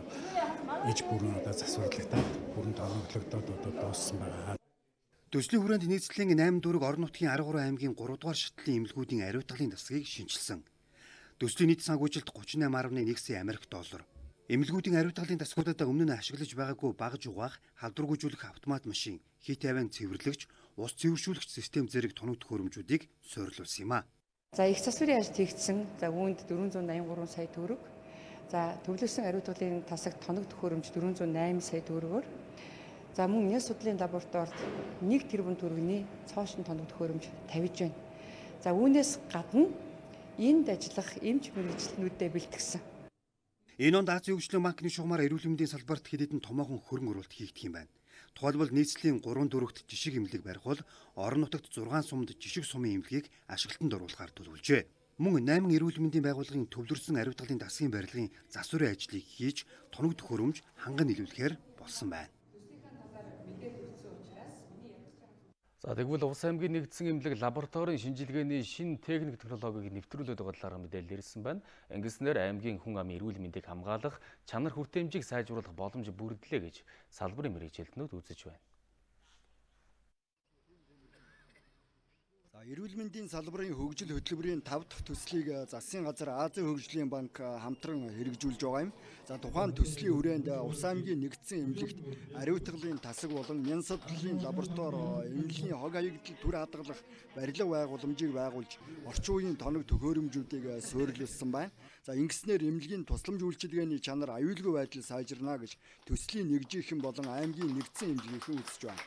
иж бүрэн одоо засварлагтаад бүрэн тооцоогдоод одоо дууссан байгаа. Төслийн хүрээнд нийцлийн 8 дүүрэг орон нутгийн 13 аймгийн 3 дугаар шатлалын эмнэлгүүдийн ариутгалын тасгийг шинжилсэн. Төслийн нийт санхүүжилт 38.1 сая Америк доллар. Эмнэлгүүдийн ариутгалын тасгуудад өмнө нь ашиглаж байгаагүй багаж угаах, халдваргүйжүүлэх автомат машин, хит авиан цэвэрлэгч, ус цэвэршүүлэгч систем зэрэг тоног төхөөрөмжүүдийг суйрлуулсан юм а. За их засварын ажил хийгдсэн. За үүнд 483 сая төгрөг. За төвлөрсөн ариутгалын тасаг тоног төхөөрөмж 408 сая төгрөгөөр. За мөн нэн судлалын лабораторид 1 тэрбум төгрөгийн цоошин тоног төхөөрөмж тавьж байна. За үүнээс гадна энд ажиллах эмч мэргэжилтнүүдэд бэлтгэсэн. Энэ онд Азийн хөгжлийн банкны шугамаар эрүүл мэндийн салбарт хэд хэдэн томоохон хөрөнгө оруулалт хийгдэх юм байна. Тухайлбал нийслэлийн 3 дөрөвт жишг эмнэлэг барих бол орон нутагт 6 сумд жишг сумын эмнэлгийг ашиглалтанд оруулахаар төлөвлөжээ. Мөн 8 эрүүл мэндийн байгууллагын төвлөрсөн ариутгалын тасгийн барилгын засварын ажлыг хийж тоног төхөөрөмж ханган нийлүүлэхээр болсон байна. За тэгвэл Увс аймгийн нэгдсэн эмнэлэг лабораторийн шинжилгээний шинэ техник технологиг нэвтрүүлээд байгаа талаар мэдээлэл ирсэн байна. Ингэснээр аймгийн хүн амын эрүүл мэндийг хамгаалах, чанар хүртээмжийг сайжруулах боломж бүрдлээ гэж салбарын мэргэжилтнүүд үзэж байна. Эрүүл мэндийн салбарын хөгжил хөтөлбөрийн 5 дахь төслийг засгийн газар Азийн хөгжлийн банк хамтран хэрэгжүүлж байгаа юм. За тухайн төслийн хүрээнд Увс аймгийн нэгдсэн эмнэлэгт ариутгалын тасаг болон нэн судлалын лаборатори эмнэлгийн хог хаягдал төр хадгалах барилга байгууламжийг байгуулж орчин үеийн тоног төхөөрөмжүүдийг суйрлуулсан байна. За ингэснээр эмнэлгийн тусламж үйлчилгээний чанар аюулгүй байдал сайжирна гэж төслийн нэгжийнхэн болон аймгийн нэгдсэн эмнэлгийнхэн үзэж байна.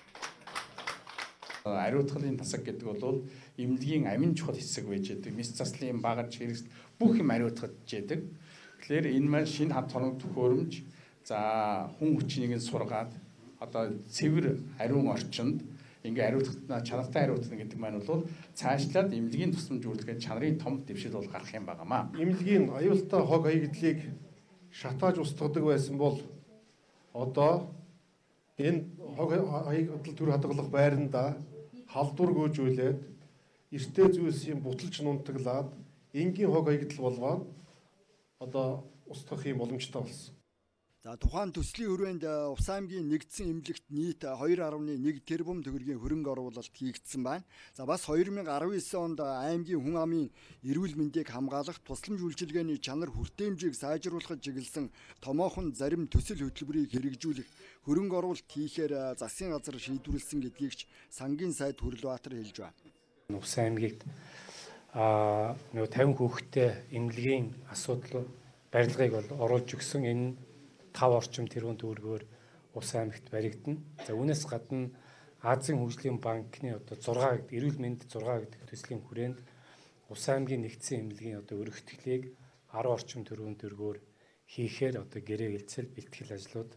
Ариутгалын тасаг гэдэг бол эмнэлгийн амин чухал хэсэг байж байдаг. Мис заслын багаж хэрэгсэл бүх юм ариутгаж яадаг. Тэгэхээр энэ маань шинэ хад тоног төхөөрөмж за хүн хүчнийг сургаад одоо цэвэр ариун орчинд ингээ ариутгах чанартай ариутгах гэдэг маань бол цаашлаад эмнэлгийн тусламж үйлчилгээний чанарын том дэвшил бол гарах юм байнамаа. Эмнэлгийн аюултай хог хаягдлыг шатааж устгадаг байсан бол одоо энэ хог хаягдал төр хадгалах байранда халдвар гүйжүүлээд эртээ зүйлсийн буталж нунтаглаад энгийн хог хаягдал болгоод одоо устгах юм боломжтой болсон. За тухайн төслийн хүрээнд Увс аймгийн нэгдсэн эмнэлэгт нийт 2.1 тэрбум төгрөгийн хөрөнгө оруулалт хийгдсэн байна. За бас 2019 онд аймгийн хүн амын эрүүл мэндийг хамгаалах, тусламж үйлчилгээний чанар хүртээмжийг сайжруулахад чиглэсэн томоохон зарим төсөл хөтөлбөрийг хэрэгжүүлэх хөрөнгө оруулалт хийхээр засгийн газар шийдвэрлсэн гэдгийг сангийн сайд Хүрлбаатар хэлж байна. Увс аймгийд нөгөө 50 хүүхэдтэй эмнэлгийн асуудал барилгыг бол оруулж өгсөн. Энэ 5 орчим тэрбум төгрөгөөр Увс аймагт баригдана. За үүнээс гадна Азийн хөгжлийн банкны одоо 6 гэдэг эрүүл мэнд 6 гэдэг төслийн хүрээнд Увс аймгийн нэгдсэн эмнэлгийн одоо өргөтгөлийг 10 орчим тэрбум төгрөгөөр хийхээр одоо гэрээ хэлцэл бэлтгэл ажлууд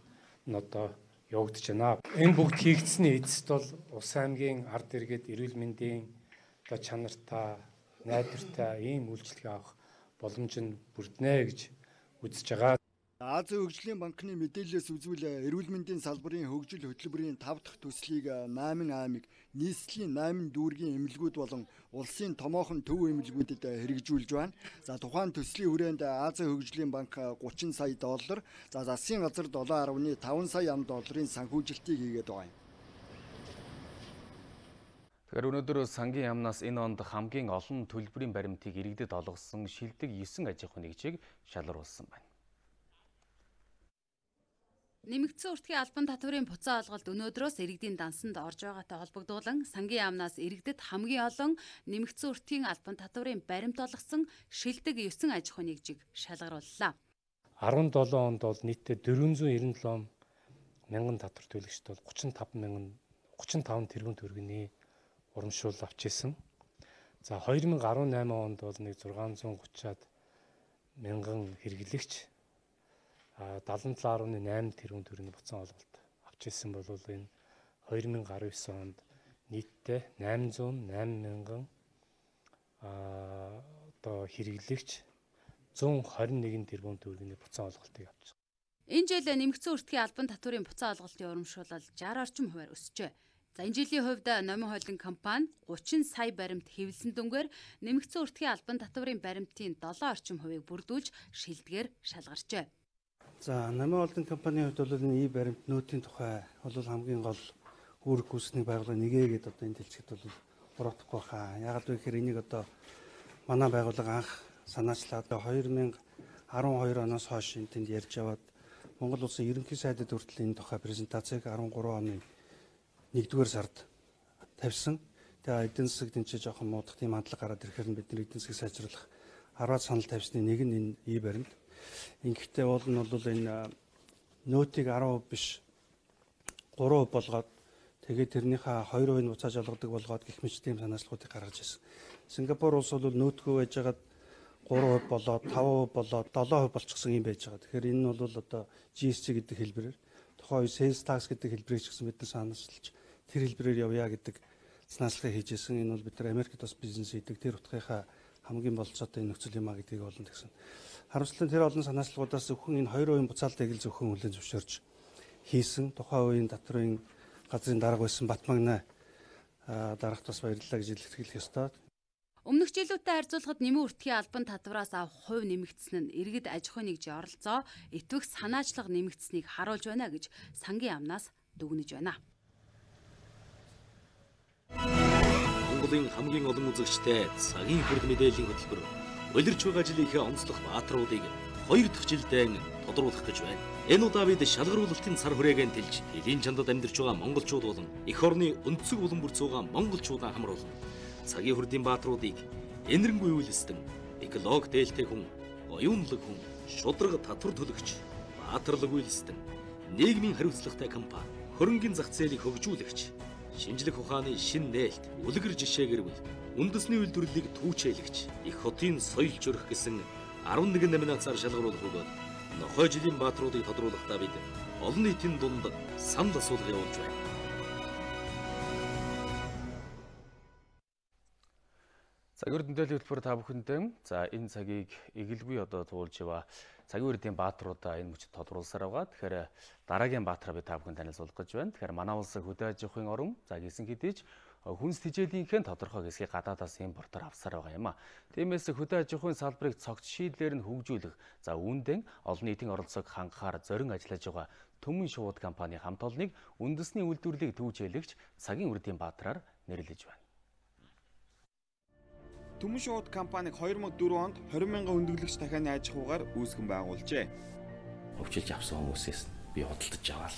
нь одоо явагдаж байна. Энэ бүгд хийгдсэний эцэст бол Увс аймгийн ард иргэд эрүүл мэндийн одоо чанартай, найдвартай ийм үйлчлэг авах боломж нь бүрднэ гэж үзэж байгаа. Азийн хөгжлийн банкны мэдээлэлээс үзвэл эрүүл мэндийн салбарын хөгжил хөтөлбөрийн 5 дахь төслийг 8 аймаг нийслэлийн 8 дүүргийн эмнэлгүүд болон улсын томоохон төв эмнэлгүүдэд хэрэгжүүлж байна. За тухайн төслийн хүрээнд Азийн хөгжлийн банк 30 сая доллар, за засгийн газар 7.5 сая ам долларын санхүүжилтийг хийгээд байгаа юм. Тэгэхээр өнөөдөр сангийн яамнаас энэ онд хамгийн олон төлбөрийн баримтыг иргэдэд олгосон шилдэг 9 аж ахуйн нэгжийг шалгаруулсан байна. Нэмэгдсэн уртгийн албан татварын буцаа олголт өнөөдрөөс иргэдийн дансанд орж байгаатай холбогдуулан сангийн яамнаас иргэдэд хамгийн олон нэмэгдсэн уртгийн албан татварын баримт олгосон шилдэг 9 аж ахуйн нэгжийг шалгарууллаа. 17 онд бол нийтдээ 497 мянган татвар төлөгчд бол 35 тэрбум төгрөгийн урамшуул авч исэн. За 2018 онд бол нэг 630-аад мянган хэрэглэгч 77.8 тэрбум төгрөгийн буцаан олголт авч исэн бол энэ 2019 онд нийтдээ 808 мянган одоо хэрэглэгч 121 тэрбум төгрөгийн буцаан олголтыг авч байгаа. Энэ жил нэмэгдсэн уртгийн албан татварын буцаан олголтын урамшуулал 60 орчим хувиар өсжээ. За энэ жилийн хувьд Номын хоолойн компани 30 сая баримт хэвлэсэн дүнгээр нэмэгдсэн уртгийн албан татварын баримтын 7 орчим хувийг бүрдүүлж шилдгээр шалгарчээ. За Номын хоолойн компанийн хувьд бол энэ баримт нөөтийн тухай бол хамгийн гол үүрэг гүйцэтгэх байгууллага нэгээгээд одоо энэ дэлгэцэд бол буруутгахгүй хаа. Яагаад вэ гэхээр энийг одоо манай байгууллага анх санаачлаад 2012 оноос хойш энд ярьж аваад Монгол улсын ерөнхий сайдад хүртэл энэ тухай презентацийг 13 оны 1-р сард тавьсан. Тэгээ эдийн засаг тэнцээ жоохон муудах тийм хандлага гараад ирэхээр нь бидний эдийн засгийг сайжруулах 10-аад санал тавьсны нэг нь энэ баримт. Ингэхдээ бол энэ нөөтийг 10% биш 3% болгоод тэгээд тэрнийхээ 2% нь буцааж олгодог болгоод гэх мэт тийм санаачлалуудыг гаргаж ирсэн. Сингапур улс бол нөөтгөө байж байгаад 3% болоод 5% болоод 7% болчихсон юм байж байгаа. Тэгэхээр энэ нь бол одоо GST гэдэг хэлбэрээр тухайн үе sales tax гэдэг хэлбэрийг ч гэсэн бид нар санаачилж тэр хэлбэрээр явъя гэдэг санаачлагыг хийж ирсэн. Энэ бол бид нар Америкт бас бизнес хийдэг тэр утгийнхаа хамгийн болцоотой энэ нөхцөл юм а гэдгийг олон тэгсэн. Харамсалтай тэр олон санаачлагуудаас зөвхөн энэ 2% буцаалтыг л зөвхөн хүлээн зөвшөөрч хийсэн. Тухайн үеийн татрын газрын дарга байсан Батмагна дарагт бас баярлалаа гэж илэрхийлэх ёстой. Өмнөх жилүүтэй харьцуулахад нэмийн уртгийн албан татвараас авах хувь нэмэгдсэн нь иргэд аж ахуйн нэгжийн оролцоо итгэх санаачлага нэмэгдсэнийг харуулж байна гэж сангийн яамнаас дүгнэж байна. Монголын хамгийн олон үзэгчтэй цагийн хүрд мэдээллийн хөтөлбөр улирч байгаа жилийнхээ онцлог баатруудыг 2 дахь жилдээ тодруулах гэж байна. Энэ удаа бид шалгаруулалтын сар хүрээгээ тэлж элийн чандад амьдарч байгаа монголчууд болон эх орны өнцөг улам бүрцүүгээ монголчуудаа хамруулна. Цагийн хүрдийн баатруудыг энэрэнгүй үйлстэн, эколог дээлтэй хүн, оюунлаг хүн, шудраг татвар төлөгч, баатарлаг үйлстэн, нийгмийн хариуцлагатай компани, хөрөнгөний зах зээлийг хөгжүүлэгч, шинжлэх ухааны шин нээлт, үлгэр жишээгэрвэл үндэсний үйлдвэрлэлийг түүчээлэгч, их хотын соёл журах гэсэн 11 номинацаар шалгаруулах бөгөөд нохой жилийн баатруудыг тодруулахдаа бид олон нийтийн дунд санал асуулга явуулж байна. Цагийн мэдээллийн хөтөлбөр та бүхэндээ энэ цагийг эгэлгүй туулж яваа цагийн үрдийн баатруудаа энэ мөчид тодруулсаар байгаа. Тэгэхээр дараагийн баатраа би та бүхэнд танилцуулах гэж байна. Тэгэхээр манай улсын хөдөө аж ахуйн орон гэсэн хэдий ч хүнс тэжээлийнхээ тодорхой хэсгийг гадаадаас импортоор авсаар байгаа юм а. Тиймээс хөдөө аж ахуйн салбарыг цогц шийдлээр нь хөгжүүлэх, үүндээ олон нийтийн оролцоог хангахаар зорин ажиллаж байгаа Төмөн шууд компани хамт олныг үндэсний үйлдвэрлэлийг түүчээлэгч цагийн үрдийн баатраар нэрлэж байна. Төмөн шууд компаниг 2004 онд 20 мянган өндөглөгч дахианы аж ахуйгаар үүсгэн байгуулжээ. Өвчилж авсан хүмүүсээс би худалдаж аваад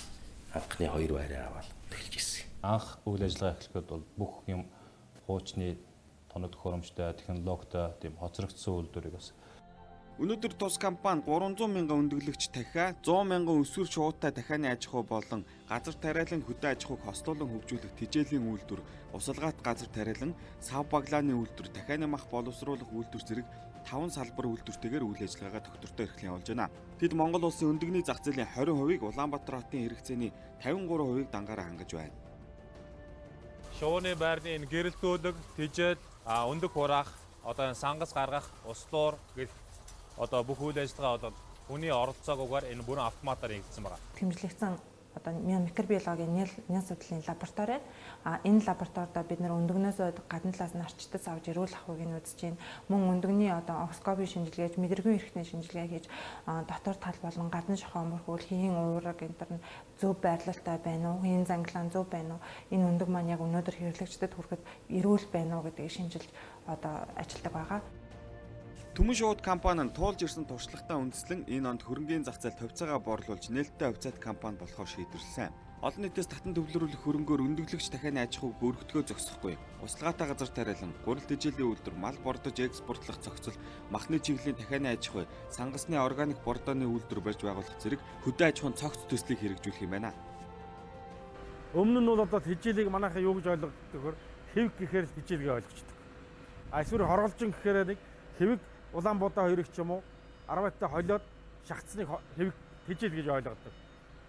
анхны 2 байраа аваад тэгэлж ирсэн. Анх үйл ажиллагаа эхлэхэд бол бүх юм хуучны тоног төхөөрөмжтэй, технологитой, тийм хоцрогдсон үйлдвэрийг бас Өнөөдөр тус компани 300 мянган өндөглөгч дахиа 100 мянган өсвөр шуудтай дахианы аж ахуй болон газар тариалан хөдөө аж ахуйг хослуулан хөгжүүлэх тэжээлийн үйлдвэр, усалгаат газар тариалан, сав баглааны үйлдвэр, дахианы мах боловсруулах үйлдвэр зэрэг 5 салбар үйлдвэртэйгээр үйл ажиллагаагаа тогтвортой эрхлэн явуулж байна. Тэд Монгол улсын өндөгний зах зээлийн 20%-ийг Улаанбаатар хотын хэрэгцээний 53%-ийг дангаараа хангаж байна. Шууны байрны гэрэлтүүлэг, тэжээл, өндөг хураах, сангас гаргах, услуур гэх бүх үйл ажиллагаа хүний оролцоогоор энэ бүрэн автоматар хийгдсэн байна. Тэмдэглэгдсэн одоо микробиологийн няз судлалын лаборатори байна. Энэ лабораторид бид нэр өндөгнөөс гадна талаас нь арчтас авч эрүүл ахуйг нь үзэж байна. Мөн өндөгний одоо оскопи шинжилгээч, мэдрэгийн эрхтний шинжилгээ хийж дотор тал болон гадна шохоо мөрхүүл хийн уураг энэ төр нь зөв байрлалтай байна уу? Хийн занглаан зөв байна уу? Энэ өндөг маань яг өнөөдөр хэрэглэгчдэд хүрэхэд эрүүл байна уу гэдгийг шинжилж одоо ажилладаг байгаа. Төмөн шууд компани нь туулж ирсэн туршлагатаа үндэслэн энэ онд хөрөнгийн зах зээл товцоогоо боорлуулж нээлттэй хувьцаат компани болохоор шийдвэрлсэн. Олон нийтээс татан төвлөрүүлэх хөрөнгөөр өндөглөгч дахианы аж ахуйг өргөдгөө зогсохгүй. Услгаатай газар тариалан, гурал тэжээлийн үйлдвэр, мал бордож экспортлох зохицол, махны чиглэлийн дахианы аж ахуй, сангасны органик бордооны үйлдвэр барьж байгуулах зэрэг хөдөө аж ахуйн цогц төслийг хэрэгжүүлэх юм байна. Өмнө нь бол одоо тэжээлийг манайхаа юу гэж ойлгодог вэ? Хэвэг гэхээр л тэжээлгээ ойлгочдөг. Эсвэл хорголжин гэхээр нэг хэвэг улаан будаа хоёрыг ч юм уу 10 байтаа холиод шахацны хэвэг тэжээл гэж ойлгодог.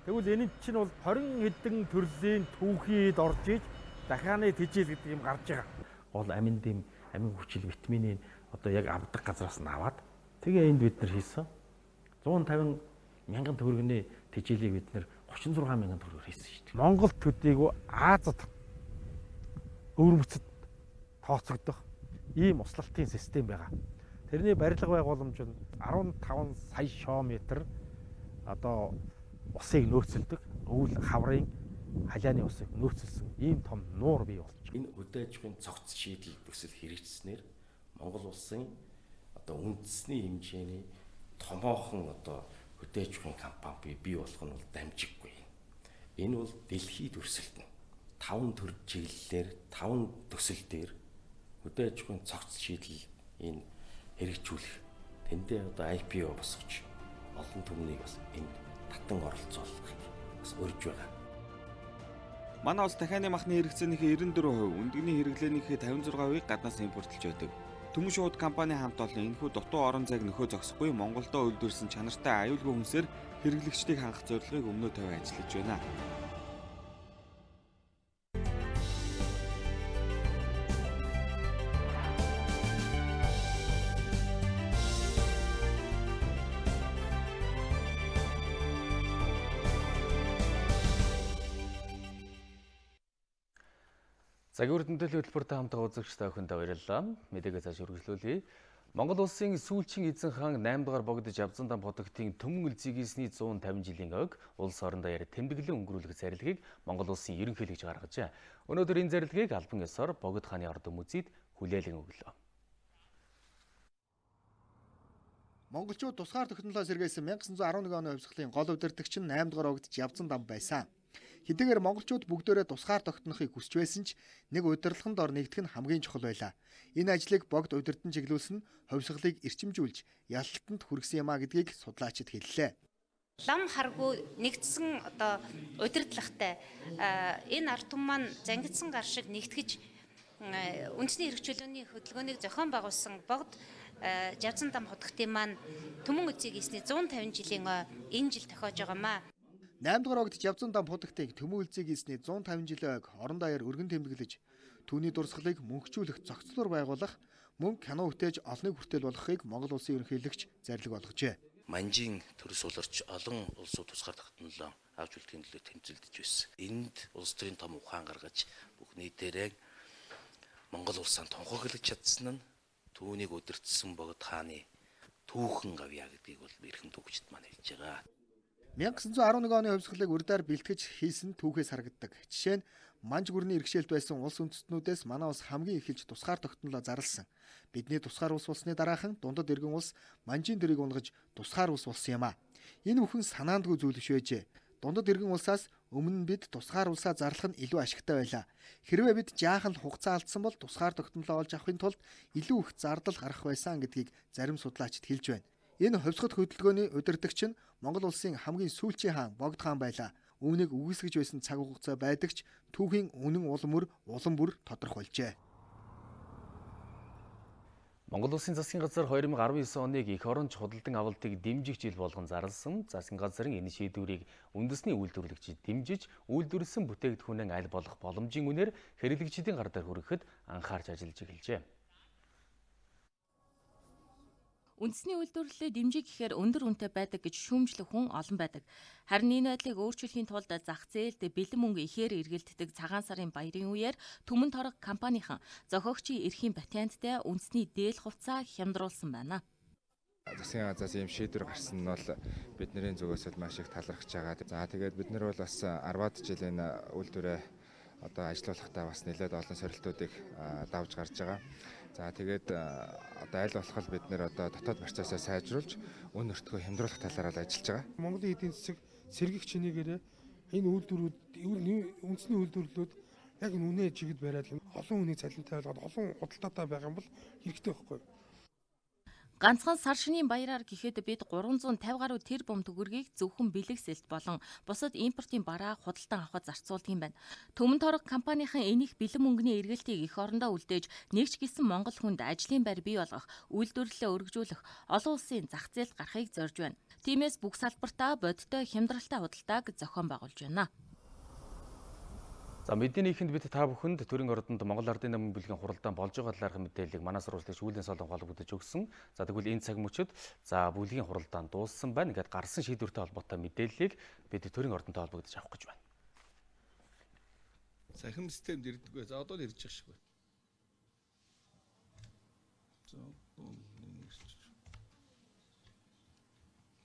Тэгвэл энэ чинь бол 20 хэдэн төрлийн түүхийд орж иж дахианы тэжээл гэдэг юм гарч байгаа. Гол амин дэм, амин хүчил, витаминыг одоо яг авдаг газраас нь аваад тэгээ энд бид нар хийсэн 150 мянган төгрөгийн тэжээлийг бид нар 36 мянган төгрөгөөр хийсэн шүү дээ. Монгол төдийгүй Азад өвөрмөцөд тооцогдох ийм услалтын систем байгаа. Тэрний барилга байгууламж нь 15 сая шометр одоо усыг нөөцлөдөг, өвөл хаврын халяаны усыг нөөцлсөн ийм том нуур бий болж байна. Энэ хөдөө аж ахуйн цогц шийдэл төсөл хэрэгжснээр Монгол улсын одоо үндэсний хэмжээний томоохон одоо хөдөө аж ахуйн компани бий болох нь бол дамжиггүй. Энэ бол дэлхийд өрсөлдөн 5 төр чиглэлээр 5 төсөл дээр хөдөө аж ахуйн цогц шийдэл энэ хэрэгжүүлэх тэндээ одоо IPO босгож олон түмнийг бас энд татан оролцуулах бас өрж байгаа. Манай улс дахианы махны хэрэгцээнийхээ 94%, өндөгний хэрэглээнийхээ 56%-ыг гаднаас импортлж байдаг. Төмөн шууд компани хамт олон энэхүү дутуу орон зайг нөхөө зогсохгүй Монголдо үйлдвэрсэн чанартай аюулгүй хүнсээр хэрэглэгчдийг хангах зорилгыг өмнөө тавиа ажиллаж байна. Цагийн хүрд мэдээллийн хөтөлбөртэй хамтдаа үзэгчтэй охиндоо баярлалаа. Мэдээгээ цааш үргэлжлүүлье. Монгол улсын сүүлчийн эзэн хаан 8 дугаар богдож явзан дам хотогтын төмөн үлзийгээсний 150 жилийн ог улс орон даяар тэмдэглэн өнгөрүүлэх зарилгыг Монгол улсын ерөнхийлөгч гаргажээ. Өнөөдөр энэ зарилгыг албан ёсоор богд хааны ард түмүзид хүлээлгэн өглөө. Монголчууд тусгаар тогтнолоо сэргээсэн 1911 оны хувьсгалын гол удирдагч нь 8 дугаар богдож явзан дам байсан. Хэдийгээр монголчууд бүгдээрээ тусгаар тогтнохыг хүсч байсан ч нэг удирдлагын дор нэгдэх нь хамгийн чухал байлаа. Энэ ажлыг богд удирдан чиглүүлсэн хувьсгалыг эрчимжүүлж ялалтанд хүргэсэн юм а гэдгийг судлаачид хэллээ. Лам харгүй нэгдсэн одоо удирдлагатай энэ ард түмэн маань зангидсан гар шиг нэгтгэж үндэсний хэрэгжүүлээний хөдөлгөөнийг зохион байгуулсан богд Явзан дам хотогтын маань төмөн үлзийгээсний 150 жилийн энэ жил тохиож байгаамаа. 8 дугаар богдож явзан дам хотогтыг төмөн үлзийгээсний 150 жилийн орон даяар өргөн тэмдэглэж түүний дурсгалыг мөнхжүүлэх зохицлоор байгуулах мөн кино бүтээж олныг хүртэл болгохыг Монгол улсын ерөнхийлөгч зарлиг болгожээ. Манжийн төрөс улирч олон улсууд тусгаар тогтнолоо авч үлдэхийн төлөө тэмцэлдэж байсан. Энд улс төрийн том ухаан гаргаж бүх нийтээрээ Монгол улсаа тунхаглаж чадсан нь түүнийг удирдсан богд хааны түүхэн авьяа гэдгийг бол эрхэм төгчд маань хэлж байгаа. 1911 оны хувьсгалыг урдаар бэлтгэж хийсэн түүхээс харагддаг. Жишээ нь манж гүрний иргэшээлт байсан улс үндэстнүүдээс манай улс хамгийн их хэлж тусгаар тогтнолоо зарласан. Бидний тусгаар улс болсны дараахан дундад иргэн улс манжийн дэрийг унгаж тусгаар улс болсон юм а. Энэ бүхэн санаандгүй зүйл биш байжээ. Дундад иргэн улсаас өмнө нь бид тусгаар улсаа зарлах нь илүү ашигтай байлаа. Хэрвээ бид жаахан л хугацаа алдсан бол тусгаар тогтнолоо олж авахын тулд илүү их зардал гарах байсан гэдгийг зарим судлаачид хэлж байна. Энэ хувьсгал хөдөлгөөний удирдагч нь Монгол улсын хамгийн сүүлчийн хаан Богд хаан байлаа. Үүнийг үгүйсгэж байсан цаг хугацаа байдагч түүхийн үнэн улам бүр тодорхойлжээ. Монгол улсын засгийн газар 2019 оныг эх оронч худалдан авалтыг дэмжих жил болгон зарласан. Засгийн газрын энэ шийдвэрийг үндэсний үйлдвэрлэгчид дэмжиж, үйлдвэрлэсэн бүтээгдэхүүнээ аль болох боломжийн үнээр хэрэглэгчдийн гар дээр хүрэхэд анхаарч ажиллаж эхэлжээ. Үндэсний үйлдвэрлэлээ дэмжих гэхээр өндөр үнэтэй байдаг гэж шүүмжлэх хүн олон байдаг. Харин энэ байдлыг өөрчлөхийн тулд зах зээлд бэлэн мөнгө ихээр эргэлддэг цагаан сарын баярын үеэр Түмэн торог компанийн зохиогчийн эрхийн патенттай үндэсний дээл хувцас хямдруулсан байна. Засгийн газраас ийм шийдвэр гарсан нь бол бидний зүгээс маш их талархаж байгаа. За тэгээд бид нар бол бас 10-аад жилийн үйлдвэрээ одоо ажилуулахдаа бас нэлээд олон сорилтуудыг давж гарч байгаа. За тэгээд одоо аль болох бид нэр одоо дотоод процессыг сайжруулж үн өртгөө хямдруулах талаар ажиллаж байгаа. Монголын эдийн засаг сэргийх чинээгээр энэ үйлдвэрүүд үндэсний үйлдвэрлэлүүд яг үнэ чигэд бариад олон хүний цалинтай болгоод олон худалдаатай байх юм бол хэрэгтэй байхгүй. Ганцхан сар шинийн баяраар гэхэд бид 350 гаруй тэрбум төгрөгийг зөвхөн бэлэгсэлт болон бусад импортын бараа худалдан авахд зарцуулдаг юм байна. Түмэн торог компанийн энийх бэлэн мөнгөний эргэлтийг эх орондоо үлдээж нэгч гисэн Монгол хүнд ажлын байр бий болгох, үйлдвэрлэлээ өргөжүүлэх, олон улсын зах зээлд гарахыг зорж байна. Тиймээс бүх салбартаа бодиттой хямдралтай худалдааг зохион байгуулж байна. За мэдээний ихэнд бид та бүхэнд төрийн ордонд Монгол Ардын намын бүлгийн хуралдаан болж байгаа талаарх мэдээллийг манаас сурвалжлагч Үүлэн Солон холбогдож өгсөн. За тэгвэл энэ цаг мөчид за бүлгийн хуралдаан дууссан байна. Ингээд гарсан шийдвэртэй холбоотой мэдээллийг бид төрийн ордонтой холбогдож авах гэж байна. Сахим системд ирдэггүй. За одоо л ирж байгаа шиг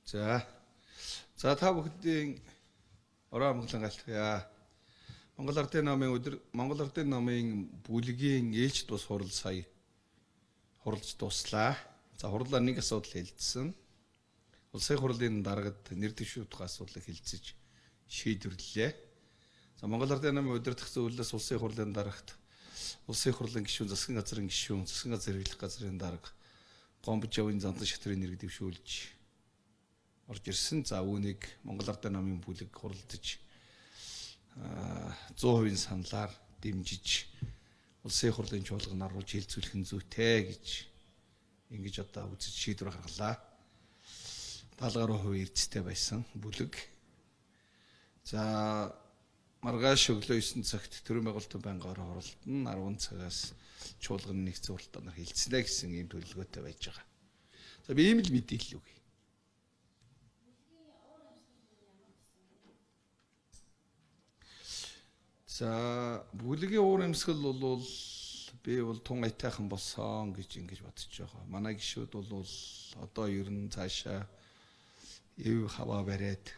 байна. За та бүхэндээ ороо амгалан галтрая. Монгол Ардын намын бүлгийн ээлж тус хурал сая хурлж дуслаа. За хурлаар нэг асуудал хэлэлцсэн. Улсын хурлын дарагад нэр дэвшүүлэх асуудлыг хэлэлцэж шийдвэрлэлээ. За Монгол Ардын намын удирдах зөвлөлөөс улсын хурлын дарагт улсын хурлын гишүүн, засгийн газрын гишүүн, засгийн газрын хэрэглэх газрын дарга Гомбож явын зандан шатрын нэр дэвшүүлж орж ирсэн. За үүнийг Монгол Ардын намын бүлэг хуралдаж 100% саналаар дэмжиж улсын хурлын чуулганаар руу хилцүүлэх нь зүйтэй гэж ингэж одоо үзэж шийдвэр гаргалаа. 70% эрдэстэй байсан бүлэг. За маргааш өглөө 9 цагт төрийн байгуулалтын байнгын хуралд нь 10 цагаас чуулганы нэгдсэн хуралдаанаар хилцэнэ гэсэн ийм төлөвлөгөөтэй байж байгаа. За би ийм л мэдээлэл өгье. За бүлгийн уур амьсгал бол би бол тун айтайхан болсон гэж ингэж бодож байгаа. Манай гишүүд бол одоо ер нь цаашаа эв хаваа бариад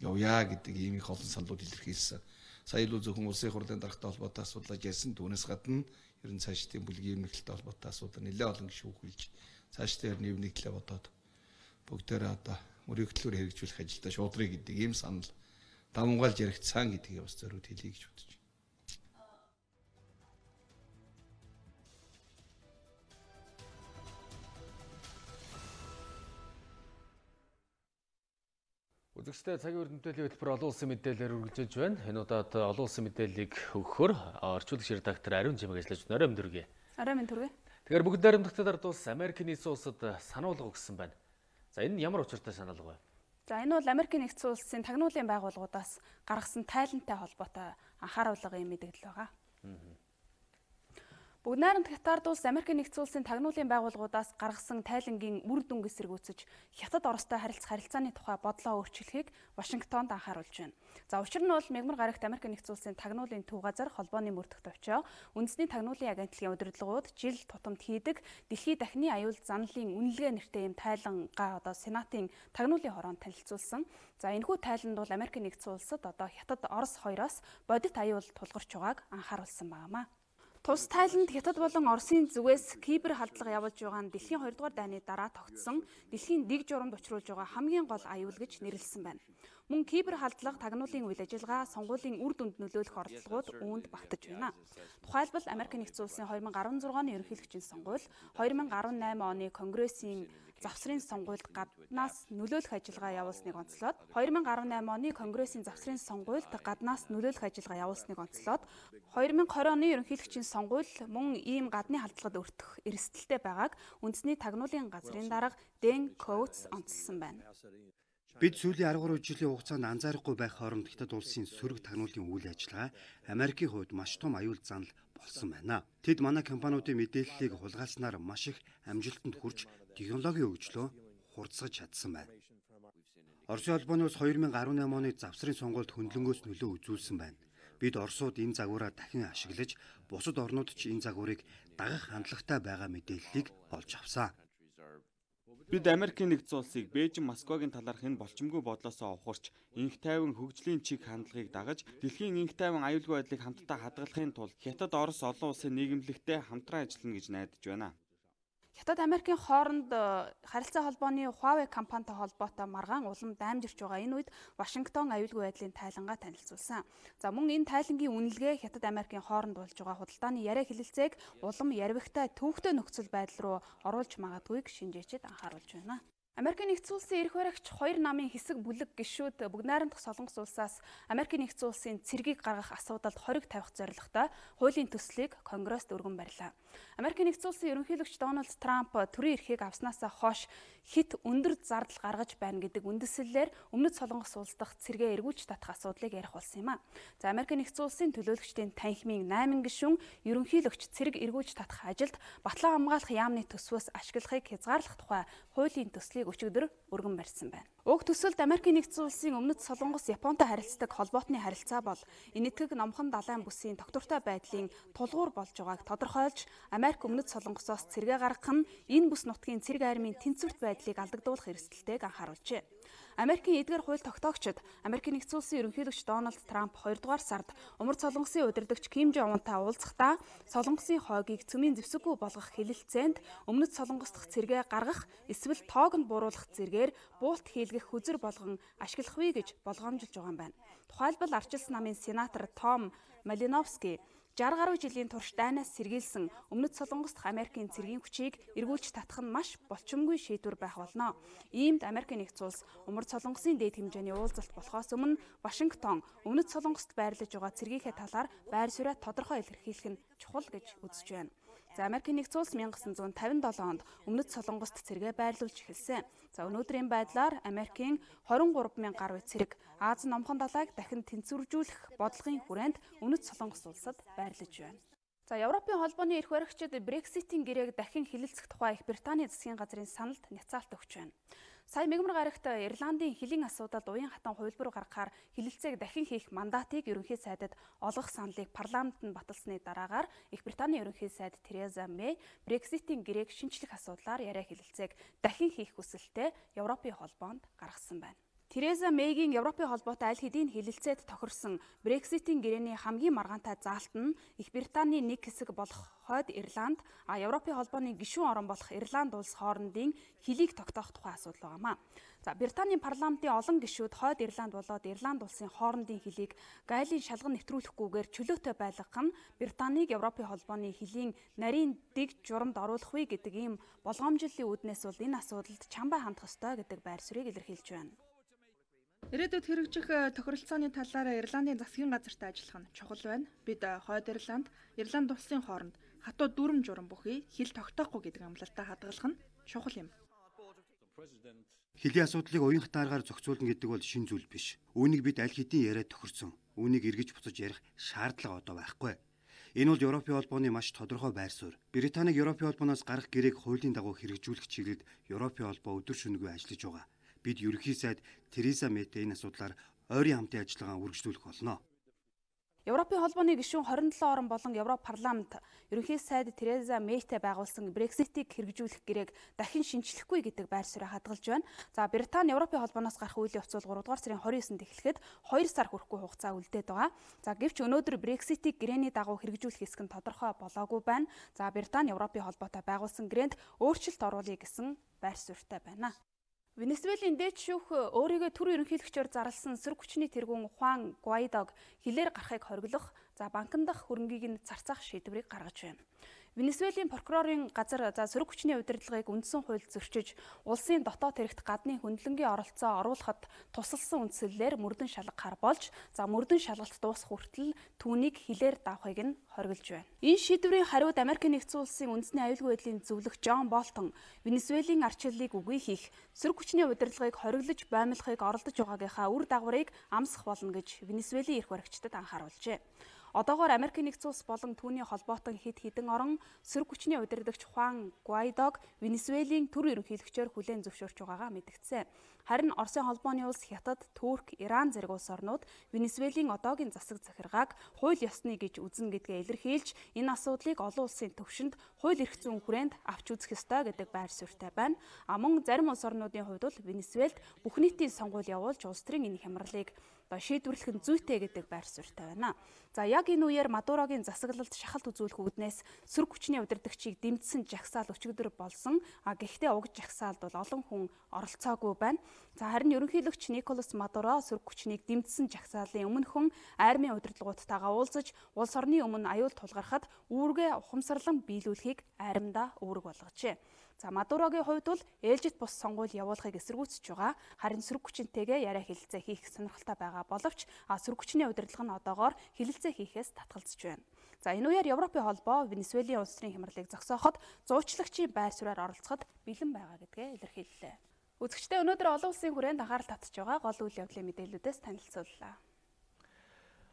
явъя гэдэг ийм их олон саналууд илэрхийлсэн. Сая л зөвхөн улсын хурлын даргатай холбоотой асуудлаа ярьсан. Түүнээс гадна ер нь цаашдын бүлгийн эмнэлэгтэй холбоотой асуудал нэлээд олон гишүүд хүлж цаашдын ер нь нэгтлээ бодоод бүгдээрээ одоо мөрөгдлөөр хэрэгжүүлэх ажилдаа шуудрыг гэдэг ийм санал давмгаалж яригдсан гэдгийг бас зориуд хэлье гэж бодож байна. Үзэгчдээ цагийн урд мэдээллийн хөтөлбөр олон улсын мэдээлэлээр үргэлжлэж байна. Энэ удаад олон улсын мэдээллийг өгөхөөр орчуулагч редактор Ариун Жимэг ажиллаж байна. Орой мэндүргээ. Орой мэндүргээ. Тэгэхээр бүгд найрамдагтад ардуус Америкийн нийслэл улсад сануулга өгсөн байна. За энэ нь ямар учиртай сануулга вэ? За энэ бол Америкийн нэгдсэн улсын тагнуулын байгууллагуудаас гаргасан тайлантай холбоотой анхааруулгын мэдээлэл байгаа. Бүгд найрамдагт ардуус Америкийн нэгдсэн улсын тагнуулын байгууллагуудаас гаргасан тайлангийн үр дүнг эсэргүүцэж Хятад Оростой харилцааны тухай бодлоо өөрчлөхийг Вашингтонд анхааруулж байна. За учир нь бол мягмар гарагт Америкийн нэгдсэн улсын тагнуулын төв газар холбооны мөрдөгт очоо үндэсний тагнуулын агентлагийн удирдлагууд жил тутамд хийдэг дэлхийн дахны аюул заналын үнэлгээ нэртэй юм тайлангаа одоо Сенатын тагнуулын хороонд танилцуулсан. За энэхүү тайланд бол Америкийн нэгдсэн улсад одоо Хятад Орос хоёроос бодит аюул тулгарч байгааг анхааруулсан байнамаа. Тус тайланд Хятад болон Оросын зүгээс кибер халдлага явуулж байгаа нь дэлхийн 2 дугаар дайны дараа тогтсон дэлхийн дэг журамд учруулж байгаа хамгийн гол аюул гэж нэрлэсэн байна. Мөн кибер халдлага тагнуулын үйл ажиллагаа, сонгуулийн үр дүнд нөлөөлөх оролдлогууд үүнд багтаж байна. Тухайлбал Америкийн нэгдсэн улсын 2016 оны ерөнхийлөгчийн сонгуул, 2018 оны Конгрессийн завсрын сонгуульд гаднаас нөлөөлөх ажиллагаа явуулсныг онцлоод 2018 оны Конгрессийн завсрын сонгуульд гаднаас нөлөөлөх ажиллагаа явуулсныг онцлоод 2020 оны ерөнхийлөгчийн сонгуул мөн ийм гадны халдлагад өртөх эрсдэлтэй байгааг үндэсний тагнуулын газрын дарга Дэн Коутс онцлсан байна. Бид сүүлийн 13 жилийн хугацаанд анзаарахгүй байх хооронд хятад улсын сөрөг тагнуулын үйл ажиллагаа Америкийн хувьд маш том аюул занал болсон байна. Тэд манай компаниудын мэдээллийг хулгайлснаар маш их амжилтанд хүрч технологийн хөгжлөө хурцсаж чадсан байна. Оросын холбооны улс 2018 оны завсрын сонгуульд хөндлөнгөөс нөлөө үзүүлсэн байна. Бид Оросууд энэ загвараа дахин ашиглаж, бусад орнууд ч энэ загварыг дагах хандлагатай байгаа мэдээллийг олж авсан. Бид Америкийн нэгдсэн улсыг Бээжин, Москвагийн талаарх энэ болчмгүй бодлосоо ухарч, инх тайван хөгжлийн чиг хандлагыг дагаж, дэлхийн инх тайван аюулгүй байдлыг хамтдаа хадгалахын тулд Хятад, Орос олон улсын нийгэмлэгтэй хамтран ажиллана гэж найдаж байна. Хятад Америкийн хооронд харилцаа холбооны Huawei компанитай холбоотой маргаан улам даймжирч байгаа энэ үед Вашингтон аюулгүй байдлын тайлангаа танилцуулсан. За мөн энэ тайлангийн үнэлгээ Хятад Америкийн хооронд болж байгаа худалдааны яриа хэлэлцээг улам ярвигтай төвөгтэй нөхцөл байдал руу оруулж магадгүйг шинжээчид анхааруулж байна. Америкийн нэгдсэн улсын эрх баригч хоёр намын хэсэг бүлэг гишүүд бүгд найрамдах Солонгос улсаас Америкийн нэгдсэн улсын цэргийг гаргах асуудалд хориг тавих зорилготой хуулийн төслийг Конгресст өргөн барьлаа. Америкийн нэгдсэн улсын ерөнхийлөгч Дональд Трамп төрийн эрхийг авснаасаа хойш хит өндөр зардал гаргаж байна гэдэг үндэслэлээр Өмнөд Солонгос улс дахь цэргээ эргүүлж татах асуудлыг ярих болсон юм а. За Америкийн нэгдсэн улсын төлөөлөгчдийн танхимын 8 гишүүн ерөнхийлөгч цэрэг эргүүлж татах ажилд батлан хамгаалах яамны төсвөөс ашиглахыг хязгаарлах тухай хуулийн төслийг өчигдөр өргөн барьсан байна. Уг төсөлд Америкийн нэгдсэн улсын Өмнөд Солонгос Японтой харилцдаг холбоотны харилцаа бол энэтхэг номхон далайн бүсийн тогтвортой байдлын тулгуур болж байгааг тодорхойлж, Америк Өмнөд Солонгосоос цэргээ гаргах нь энэ бүс нутгийн цэрэг армийн тэнцвэрт байдлыг алдагдуулах эрсдэлтэйг анхааруулжээ. Америкийн эдгээр хууль тогтоогчид Америкийн нэгдсэн улсын ерөнхийлөгч Дональд Трамп 2 дугаар сард Умар Солонгосын удирдагч Ким Жон Унтай уулзахдаа Солонгосын хойгийг цөмийн зэвсэггүй болгох хэлэлцээнд Өмнөд Солонгос дахь цэргээ гаргах эсвэл тоог нь буруулах зэргээр буулт хийлгэх хүзэр болгон ашиглах вэ гэж болгоомжилж байгаа юм байна. Тухайлбал Арчилсан намын сенатор Том Малиновский 60 гаруй жилийн турш дайнаас сэргийлсэн Өмнөд Солонгос дахь Америкийн цэргийн хүчийг эргүүлж татах нь маш болчмгүй шийдвэр байх болно. Иймд Америкийн нэгдсэн улс Умар Солонгосын дээд хэмжээний уулзалт болохоос өмнө Вашингтон Өмнөд Солонгост байрлаж байгаа цэргийнхээ талаар байр сууриа тодорхой илэрхийлэх нь чухал гэж үзэж байна. За Америкийн нэгдсэн улс 1957 онд Өмнөд Солонгост цэргээ байрлуулж эхэлсэн. За өнөөдрийн байдлаар Америкийн 23,000 гаруй цэрэг Аз номхон далайг дахин тэнцвэржүүлэх бодлогын хүрээнд Өмнөд Солонгос улсад байрлаж байна. За Европын холбооны эрх баригчид Брекситийн гэрээг дахин хэлэлцэх тухай Их Британий засгийн газрын саналд няцаалт өгч байна. Сая мэгмар гарагт Ирландын хэлийн асуудалд уян хатан хувилбар гаргахаар хэлэлцээг дахин хийх мандатыг ерөнхий сайдад олгох саналыг парламент нь баталсны дараагаар Их Британий ерөнхий сайд Тереза Мэй Брекситийн гэрээг шинчлэх асуудлаар яриа хэлэлцээг дахин хийх хүсэлтэд Европын холбоонд гаргасан байна. Тереза Мэйгийн Европын холбоотой аль хэдийн хэлэлцээд тохирсон Брекситийн гэрээний хамгийн маргаантай заалт нь Их Британий нэг хэсэг болох Хойд Ирланд, Европын холбооны гишүүн орон болох Ирланд улс хоорондын хилийг тогтоох тухай асуудал байнамаа. За Британий парламентын олон гишүүд Хойд Ирланд болоод Ирланд улсын хоорондын хилийг гайлын шалган нэвтрүүлэхгүйгээр чөлөөтэй байлгах нь Британиг Европын холбооны хилийн нарийн дэг журамд оруулах вэ гэдэг ийм болгоомжлолын үүднээс бол энэ асуудалд чамбай хандах ёстой гэдэг байр суурийг илэрхийлж байна. Ирээдүйд хэрэгжих тохиролцооны талаар Ирландын засгийн газартай ажиллах нь чухал байна. Бид Хойд Ирланд, Ирланд улсын хооронд хатуу дүрм журам бүхий хил тогтоохгүй гэдэг амлалтаа хадгалах нь чухал юм. Хилийн асуудлыг уян хатааргаар зохицуулна гэдэг бол шин зүйл биш. Үүнийг бид аль хэдийн яриад тохирсон. Үүнийг эргэж буцаж ярих шаардлага одоо байхгүй. Энэ бол Европын холбооны маш тодорхой байр суурь. Британиг Европын холбооноос гарах гэрээг хуулийн дагуу хэрэгжүүлэх чиглэлд Европын холбоо өдөр шөнөгүй ажиллаж байгаа. Бид ерөнхий сайд Тереза Мэйтэй энэ асуудлаар ойрын хамтын ажиллагаа үргэлжлүүлэх болно. Европын холбооны гишүүн 27 орн болон Европ парламент ерөнхий сайд Тереза Мэйтэй байгуулсан Брекситийг хэрэгжүүлэх гэрээг дахин шинчлэхгүй гэдэг байр суурийг хадгалж байна. За Британи Европын холбооноос гарах үйл явц бол 3 дугаар сарын 29-нд эхлэхэд 2 сар хүрэхгүй хугацаа үлдээд байгаа. За гэвч өнөөдөр Брекситийг гэрээний дагуу хэрэгжүүлэх хэсэг нь тодорхой болоогүй байна. За Британи Европын холбоотой байгуулсан гэрээнд өөрчлөлт оруулъя гэсэн байр суурьтай байна. Венесуэлийн дээд шүүх өөрийгөө түр ерөнхийлөгчөөр зарласан сөрөг хүчний тэргүүн Хуан Гуайдог хилээр гарахыг хориглох, банкн дахь хөрөнгийг нь зарцаах шийдвэрийг гаргаж байна. Венесуелийн прокурорын газар сөрөг хүчний удирдлагыг үндсэн хууль зөрчиж, улсын дотоод хэрэгт гадны хөндлөнгийн оролцоо оруулахад тусалсан үндслэлээр мөрдөн шалгахаар болж, мөрдөн шалгалт дуусах хүртэл түүнийг хилээр давахыг нь хориглож байна. Энэ шийдвэрийн хариуд Америкийн нэгдсэн улсын үндэсний аюулгүй байдлын зөвлөх Джон Болтон Венесуелийн ардчиллыг үгүй хийх, сөрөг хүчний удирдлагыг хориглож баймлахыг оролдож байгаагийнхаа үр дагаврыг амсах болно гэж Венесуелийн эрх баригчдад анхааруулжээ. Одоогоор Америкийн нэгдсэн улс болон түүний холбоотон хэд хэдэн орон сөрөг хүчний удирдагч Хуан Гуайдог Венесуелийн төр ерөнхийлөгчөөр хүлээн зөвшөөрч байгаагаа мэдгдсэн. Харин Оросын холбооны улс Хятад, Турк, Иран зэрэг улс орнууд Венесуелийн одоогийн засаг захиргааг хууль ёсны гэж үзнэ гэдгээ илэрхийлж, энэ асуудлыг олон улсын төвшөнд хууль эрх зүйн хүрээнд авч үзэх ёстой гэдэг байр суурьтай байна. Мөн зарим улс орнуудын хувьд бол Венесуэлд бүх нийтийн сонгуул явуулж улс төрийн энэ хямралыг шийдвэрлэх нь зүйтэй гэдэг байр суурьтай байна. Яг энэ үеэр Мадурогийн засаглалд шахалт үзүүлэх үүднээс сөрөг хүчний удирдагчийг дэмжсэн жагсаал өчигдөр болсон. Гэхдээ уг жагсаалд бол олон хүн оролцоогүй байна. Харин ерөнхийлөгч Николас Мадуро сөрөг хүчнийг дэмжсэн жагсаалын өмнөхөн армийн удирдлагуудтайгаа уулзаж, улс орны өмнө аюул тулгархад үүргээ ухамсарлан биелүүлэхийг аримдаа үүрэг болгожээ. Мадурогийн хувьд бол ээлжит бус сонгуул явуулахыг эсэргүүцэж байгаа. Харин сөрөг хүчинтэйгээ яриа хэлэлцээ хийх сонирхолтой байгаа боловч сөрөг хүчний удирдлага нь одоогоор хэлэлцээ хийхээс татгалзаж байна. Энэ үеэр Европын холбоо Венесуелийн улс төрийн хямралыг зогсооход зуучлагчийн байр суурьаар оролцоход бэлэн байгаа гэдгээ илэрхийллээ. Үзэгчдээ өнөөдөр олон улсын хүрээнд анхаарал татж байгаа гол үйл явдлын мэдээллүүдээс танилцууллаа.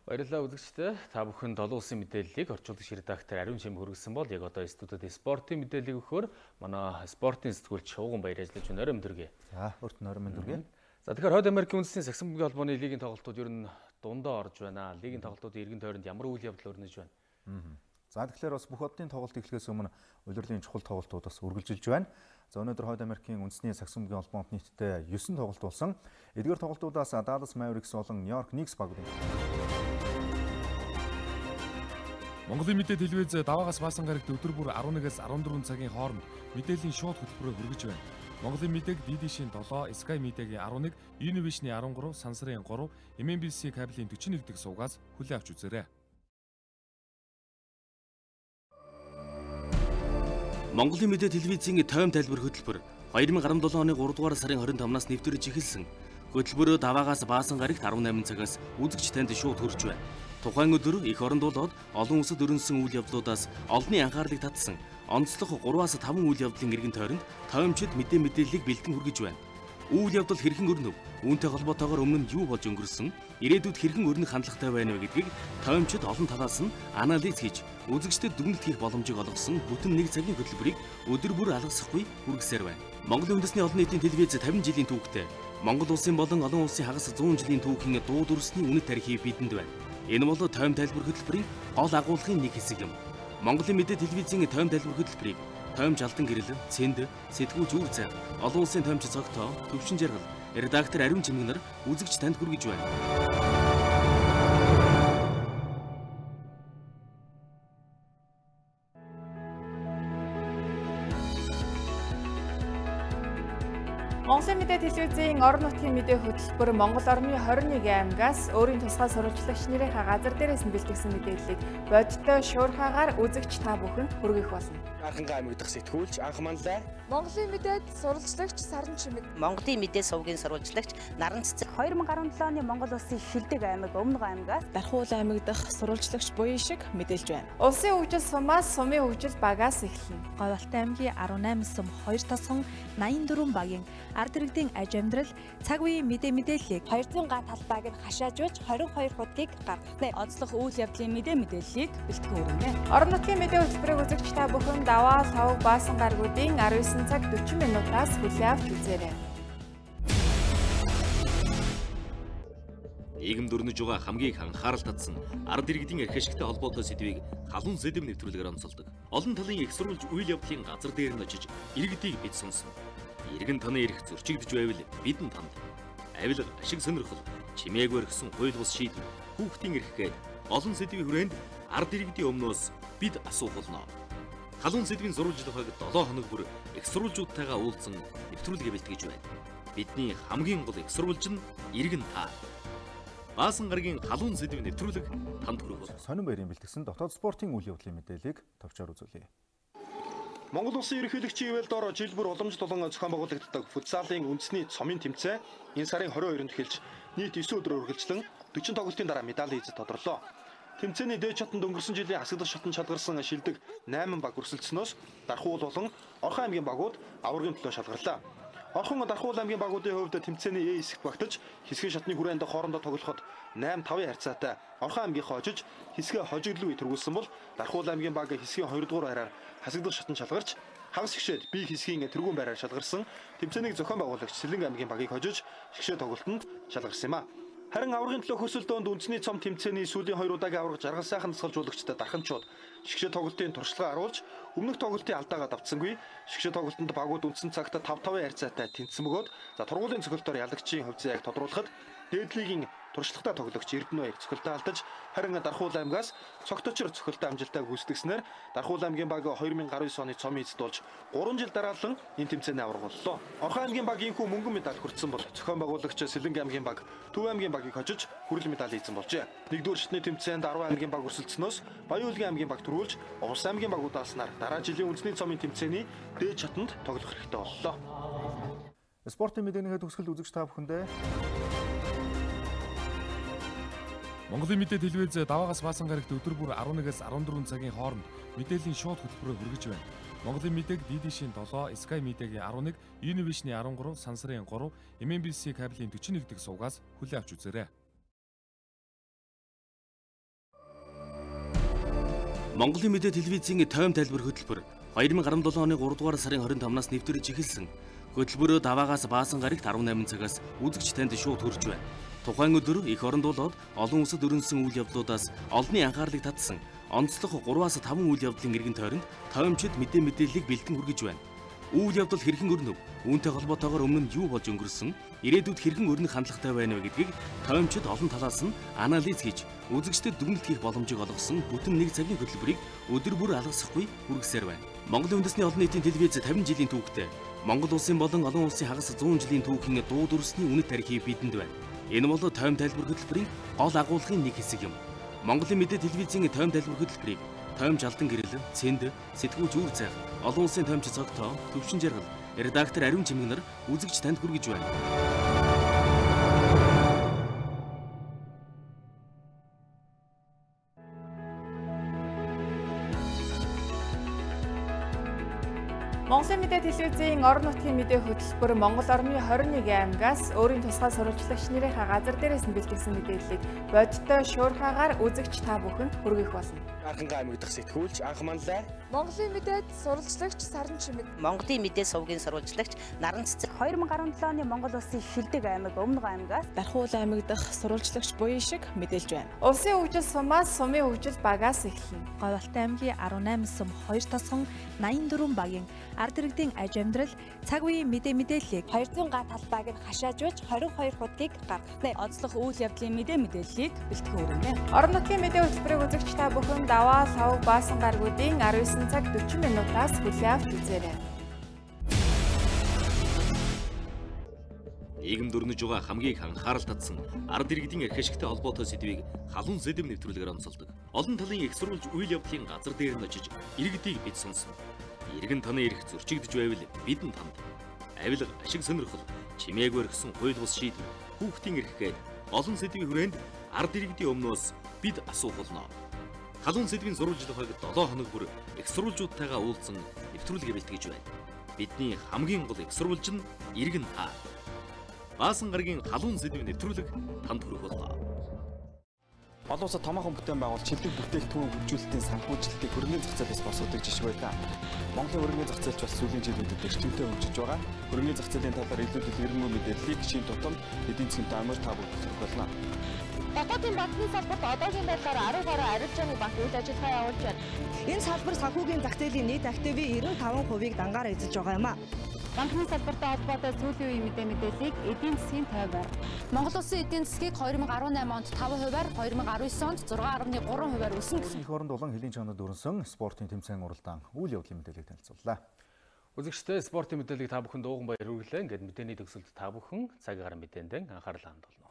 Баярлалаа үзэгчдээ. Та бүхэнд олон улсын мэдээллийг орчуулагч редактор Ариун Чим хүргэсэн бол яг одоо студиуд спортын мэдээллийг өгөхөөр манай спортын сэтгүүлч Шууган Баяр ажиллаж байна. Орой өндөргөө. Өөрт нь орой өндөргөө. Тэгэхээр Хойд Америкийн үндэсний сагсан бөмбөгийн холбооны лигийн тоглолтууд ер нь дундаа орж байна. Лигийн тоглолтуудын эргэн тойронд ямар үйл явдал өрнөж байна? Тэгэхээр бас бүх оддын тоглолт эхлэхээс өмнө улирлын чухал тоглолтууд бас үргэлжилж байна. Өнөөдөр Хойд Америкийн үндэсний сагсан бөмбөгийн холбоонд нийтдээ 9 тоглолт болсон. Эдгээр тоглолтуудаас Dallas Mavericks болон New York Knicks багуудын Монголын мэдээ телевиз даваагаас баасан гарагт өдөр бүр 11-ээс 14 цагийн хооронд мэдээллийн шууд хөтөлбөрөөр хүргэж байна. Монголын мэдээг DD-шийн 7, Sky Media-гийн 11, Univision-ийн 13, Сансарын 3, MNBC кабелийн 41 дэх сувгаас хүлээн авч үзээрэй. Монголын мэдээ телевизийн тойм тайлбар хөтөлбөр 2017 оны 3 дугаар сарын 25-наас нэвтэрж эхэлсэн. Хөтөлбөрөө даваагаас баасан гарагт 18 цагаас үзэгч танд шууд хүрч байна. Тухайн өдөр эх оронд болоод олон улсад өрнөсөн үйл явдлуудаас олонний анхаарлыг татсан онцлог 3-5 үйл явдлын эргэн тойронд тоймчид мэдээллийг бэлтгэн хүргэж байна. Үйл явдал хэрхэн өрнөв? Үүнтэй холбоотойгоор өмнө нь юу болж өнгөрсөн? Ирээдүйд хэрхэн өрнөх хандлагатай байна вэ гэдгийг тоймчид олон талаас нь анализ хийж үзэгчдэд дүгнэлт хийх боломжийг олгосон бүтэн 1 цагийн хөтөлбөрийг өдөр бүр алгасахгүй хүргэсээр байна. Монголын үндэсний олон нийтийн телевиз 50 жилийн түүхтэй Монгол улсын болон олон улсын хагас 100 жилийн түүхийн дуу дүрсний үнэт тарихыг бидэнд байна. Энэ бол тойм тайлбар хөтөлбөрийн гол агуулгын нэг хэсэг юм. Монголын мэдээ телевизийн тойм тайлбар хөтөлбөрийг тойм жалдан гэрэл, цэнд, сэтгүүлч үр цай, олон улсын тоймч цогтоо, төвшин жаргал, редактор Ариун Чимэг нар үзэгч танд хүргэж байна. Монголын мэдээ телевизийн орон нутгийн мэдээ хөтөлбөр Монгол орны 21 аймагаас өөрийн тусгай сурвалжлагч нарийнхаа газар дээрээс нь бэлтгэсэн мэдээллийг бодиттой шуурхаагаар үзэгч та бүхэнд хүргэх болно. Анхангаа аймаг дахь сэтгүүлч анх манлай. Монголын мэдээд сурвалжлагч Саран Чимэг. Монголын мэдээ сувгийн сурвалжлагч Наран Цэцэг. 2017 оны Монгол улсын Шилдэг аймаг Өмнөг аймагаас Дархуул аймаг дахь сурвалжлагч Буян шиг мэдээлж байна. Улсын хөгжил сумаас сумын хөгжил багаас эхэлнэ. Говьалтай аймгийн 18 сум 2 тосгон 84 багийн ард иргэдийн аж амьдрал Цагийн мэдээллийг 200 га талбайг нь хашаажуулж 22 худлыг гаргахнэ. Онцлог үйл явдлын мэдээллийг бэлтгэн өргөнэ. Орон нутгийн мэдээ хөтөлбөрийг үзэгч та бүхэн даваа суваг баасан гарагуудын 19 цаг 40 минутаас хүлээн авч үзээрэй. Нийгэм дөрнөж байгаа хамгийн их анхаарал татсан ард иргэдийн эрх ашигтай холбоотой сэдвийг халуун сэдэв нэвтрүүлгээр онцолдог. Олон талын их сурвалж үйл явдлын газар дээр нь очиж иргэдийг бид сонсно. Иргэн таны эрх зөрчигдөж байвал бидэн танд. Авилга, ашиг сонирхол, чимээгүй өргсөн хууль бус шийдвэр, хүүхдийн эрх гээд олон сэдвийн хүрээнд ард иргэдийн өмнөөс бид асуух болно. Халуун сэдвийн сурвалжлагыг 7 хоног бүр их сурвалжуудтайгаа уулзсан нэвтрүүлгээ бэлтгэж байна. Бидний хамгийн гол их сурвалж нь иргэн та. Баасан гарагийн халуун сэдв нэвтрүүлэг танд хүрэх болно. Сонин баярын бэлтгэсэн дотоод спортын үйл явдлын мэдээллийг товчоор үзүүлье. Монгол улсын ерөнхийлөгчийн ивэл доор жил бүр уламжлалт болон зохион байгуулагддаг футзалын үндэсний цомын тэмцээн энэ сарын 22-нд эхэлж нийт 9 өдрөөр үргэлжлэн 40 тоглолтын дараа медалийн эзэд тодорлоо. Тэмцээний дээд шатанд өнгөрсөн жилийн хасагдах шатанд шалгарсан шилдэг 8 баг өрсөлдсөнөөс Дархуул болон Орхон аймгийн багууд аваргын төлөө шалгарлаа. Орхон Дархуул аймгийн багуудын хувьд тэмцээний хэсэгт багтаж хэсгийн шатны хүрээнд хоорондоо тоглоход 8-5 харьцаатай Орхон аймгийнхоо хожиж хэсгээ хожиглуу төрүүлсэн бол Дархуул аймгийн баг хэсгийн 2 дугаар байраар хасагдах шатанд шалгарч хагас гişэд бие хэсгийн тэргүүн байраар шалгарсан тэмцээнийг зохион байгуулагч Сэлэнг аймгийн багийг хожиж гişээ тоглолтод шалгарсан юм а. Харин аваргын төлөө хөсөлтөөнд үндэсний цом тэмцээний сүүлийн 2 удаагийн аварга жаргал сайхан тасгалжуулагчтай дархамчууд шгшээ тоглолтын туршлагаа харуулж өмнөх тоглолтын алдаагаа давтсангүй шгшээ тоглолтод багууд үндсэн цагт 5-5 харьцаатай тэнцсэн бөгөөд тургуулийн цогцолтоор ялагчийн хувьцааг тодруулахад дээд лигийн туршлагатай тоглогч Эрдэнэ баяр цогцолтоо алдаж харин Дархуул аймгаас цогточор цогцолтой амжилтаа гүйцэтгснээр Дархуул аймгийн баг 2019 оны цомын эзэд болж 3 жил дараалан энэ тэмцээний аварга боллоо. Орхон аймгийн баг инхүү мөнгөн медаль хүртсэн бол зохион байгуулагч Сэлэнг аймгийн баг Төв аймгийн багийг хожиж хүрэл медаль эзэн болжээ. Нэгдүгээр шатны тэмцээнд 10 аймгийн баг өрсөлдсөнөөс Баян-Улгийн аймгийн баг төрүүлж Улс аймгийн багуудаас нар дараа жилийн үндэсний цомын тэмцээний дээд шатанд тоглох хэрэгтэй боллоо. Спортын мэдээний төгсгөл үзэгч та бүхэндээ Монголын мэдээ телевиз даваагаас баасан гарагт өдөр бүр 11-ээс 14 цагийн хооронд мэдээллийн шууд хөтөлбөрөөр хүргэж байна. Монголын мэдээг DD-шийн 7, Sky Media-гийн 11, Univision-ийн 13, Сансарын 3, MNBC кабелийн 41 дэх сувгаас хүлээн авч үзээрэй. Монголын мэдээ телевизийн тойм тайлбар хөтөлбөр 2017 оны 3 дугаар сарын 25-наас нэвтэрж эхэлсэн. Хөтөлбөрөө даваагаас баасан гарагт 18 цагаас үзэгч танд шууд хүрч байна. Тухайн өдөр их оронд болоод олон улсад өрнөсөн үйл явдлуудаас олонний анхаарлыг татсан онцлог 3-5 үйл явдлын эргэн тойронд тоймчид мэдээллийг бэлтгэн хүргэж байна. Үйл явдал хэрхэн өрнөв? Үүнтэй холбоотойгоор өмнө нь юу болж өнгөрсөн? Ирээдүйд хэрхэн өрнөх хандлагатай байна вэ гэдгийг тоймчид олон талаас нь анализ хийж үзэгчдэд дүгнэлт хийх боломжийг олгосон бүтэн 1 цагийн хөтөлбөрийг өдөр бүр алгасахгүй хүргэсээр байна. Монголын үндэсний олон нийтийн телевиз 50 жилийн түүхтэй Монгол улсын болон олон улсын хагас 100 жилийн түүхийн дуу дүрсний үнэт тарихыг бидэнд байна. Энэ бол тойм тайлбар хөтөлбөрийн гол агуулгын нэг хэсэг юм. Монголын мэдээ телевизийн тойм тайлбар хөтөлбөрийг тойм жалдан гэрэл, цэнд, сэтгүүлч үр цайх, олон улсын тоймч цогтоо, төвшин жаргал, редактор Ариун Чимэг нар үзэгч танд хүргэж байна. Монголын мэдээ телевизийн орон нутгийн мэдээ хөтөлбөр Монгол орны 21 аймгаас өөрийн тусгай сурвалжлагч нарийнхаа газар дээрээс нь бэлтгэсэн мэдээллийг бодиттой шуурхаагаар үзэгч та бүхэн хүргэх болно. Анхангаа аймаг дахь сэтгүүлч анх манлай Монголын мэдээд сурвалжлагч Саран Чимэг, Монголын мэдээ сувгийн сурвалжлагч Наран Цэцэг, 2017 оны Монгол улсын шилдэг аймаг Өмнөг аймгаас Дархуул аймаг дахь сурвалжлагч буян шиг мэдээлж байна. Улсын хөгжил сумаас сумын хөгжил багаас эхэлнэ. Говьалтай аймгийн 18 сум 2 тосгон 84 багийн ард иргэдийн аж амьдрал цагийн мэдээллийг 200 га талбайг нь хашаажуулж 22 хуудгийг гаргахнэ. онцлог үйл явдлын мэдээллийг бэлтгэн өргөнэ. Орон нутгийн мэдээ хөтөлбөрийг үзэгч та бүхэн даваа суваг баасан гарагуудын 19 цаг 40 минутаас хүлээн авч үзээрэй. Нийгэмд өрнөж байгаа хамгийн их анхаарал татсан ард иргэдийн эрх ашигтай холбоотой сэдвийг халуун сэдэв нэвтрүүлгээр онцолдог. Олон талын их сурвалж үйл явдлын газар дээр нь очиж иргэдийг бид сонсон. Иргэн таны эрх зөрчигдөж байвал бид нь танд авилга, ашиг сонирхол, чимээг өргсөн хууль бус шийдвэр, хүүхдийн эрх гээд олон сэдвийн хүрээнд ард иргэдийн өмнөөс бид асуух болно. Халуун сэдвийн сурвалжлагыг 7 хоног бүр их сурвалжуудтайгаа уулзсан нэвтрүүлгээ бэлтгэж байна. Бидний хамгийн гол их сурвалж нь иргэн та. Баасан гарагийн халуун сэдвийн нэвтрүүлэг танд хүрэх болно. Олон улсад томоохон бүтээн байгуулалт чиглэг бүтээгдэхүүн хөгжүүлэлтийн санхүүжилтийг хөрөнгөний зах зээлээс босгодог жишг байдаг. Монголын хөрөнгөний зах зээлч бас сүүлийн жилүүдэд эрчимтэй хөгжиж байгаа. Хөрөнгөний зах зээлийн талаар илүү дэлгэрэнгүй мэдээллийг шин тутамд эдийн засгийн аймаг та бүхэнд хүргэх болно. Хотын банкны салбарт одоогийн байдлаар 10 гаруй арилжааны банк үйл ажиллагаа явуулж байна. Энэ салбар санхүүгийн зах зээлийн нийт активын 95%-ийг дангаар эзэлж байгаа юм а. Банкны салбартай холбоотой сүүлийн үеийн мэдээллийг эдийн засгийн тоймоор Монгол улсын эдийн засгийг 2018 онд 5%-аар 2019 онд 6.3%-аар өснө гэсэн. Их оронд болон хөлийн чанарт өрнсөн спортын тэмцээн уралдаан үйл явдлын мэдээллийг танилцууллаа. Үзэгчтэй спортын мэдээллийг та бүхэн дууган баяр хүргэлээ. Ингээд мэдээний төгсөлд та бүхэн цаг агаар мэдээндээ анхаарал хандуулна.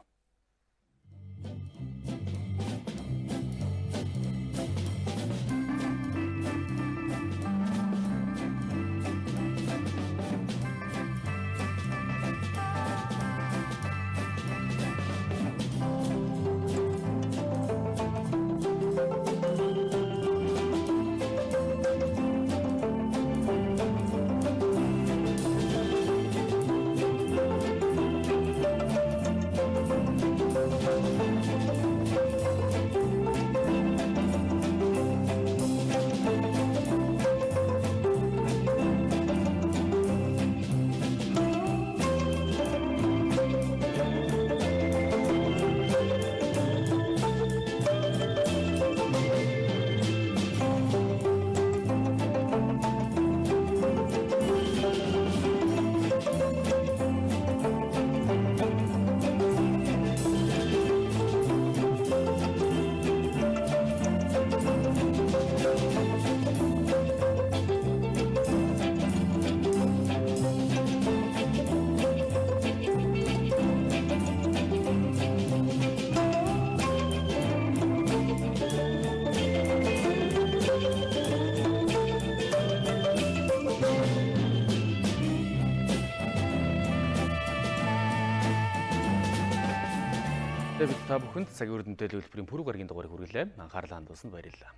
баярлалаа бид та бүхэнд цагийн хүрд мэдээллийн хөтөлбөрийн пүрэв гарагийн дугаарыг хүргэлээ. Анхаарлаа хандуулсанд баярлалаа.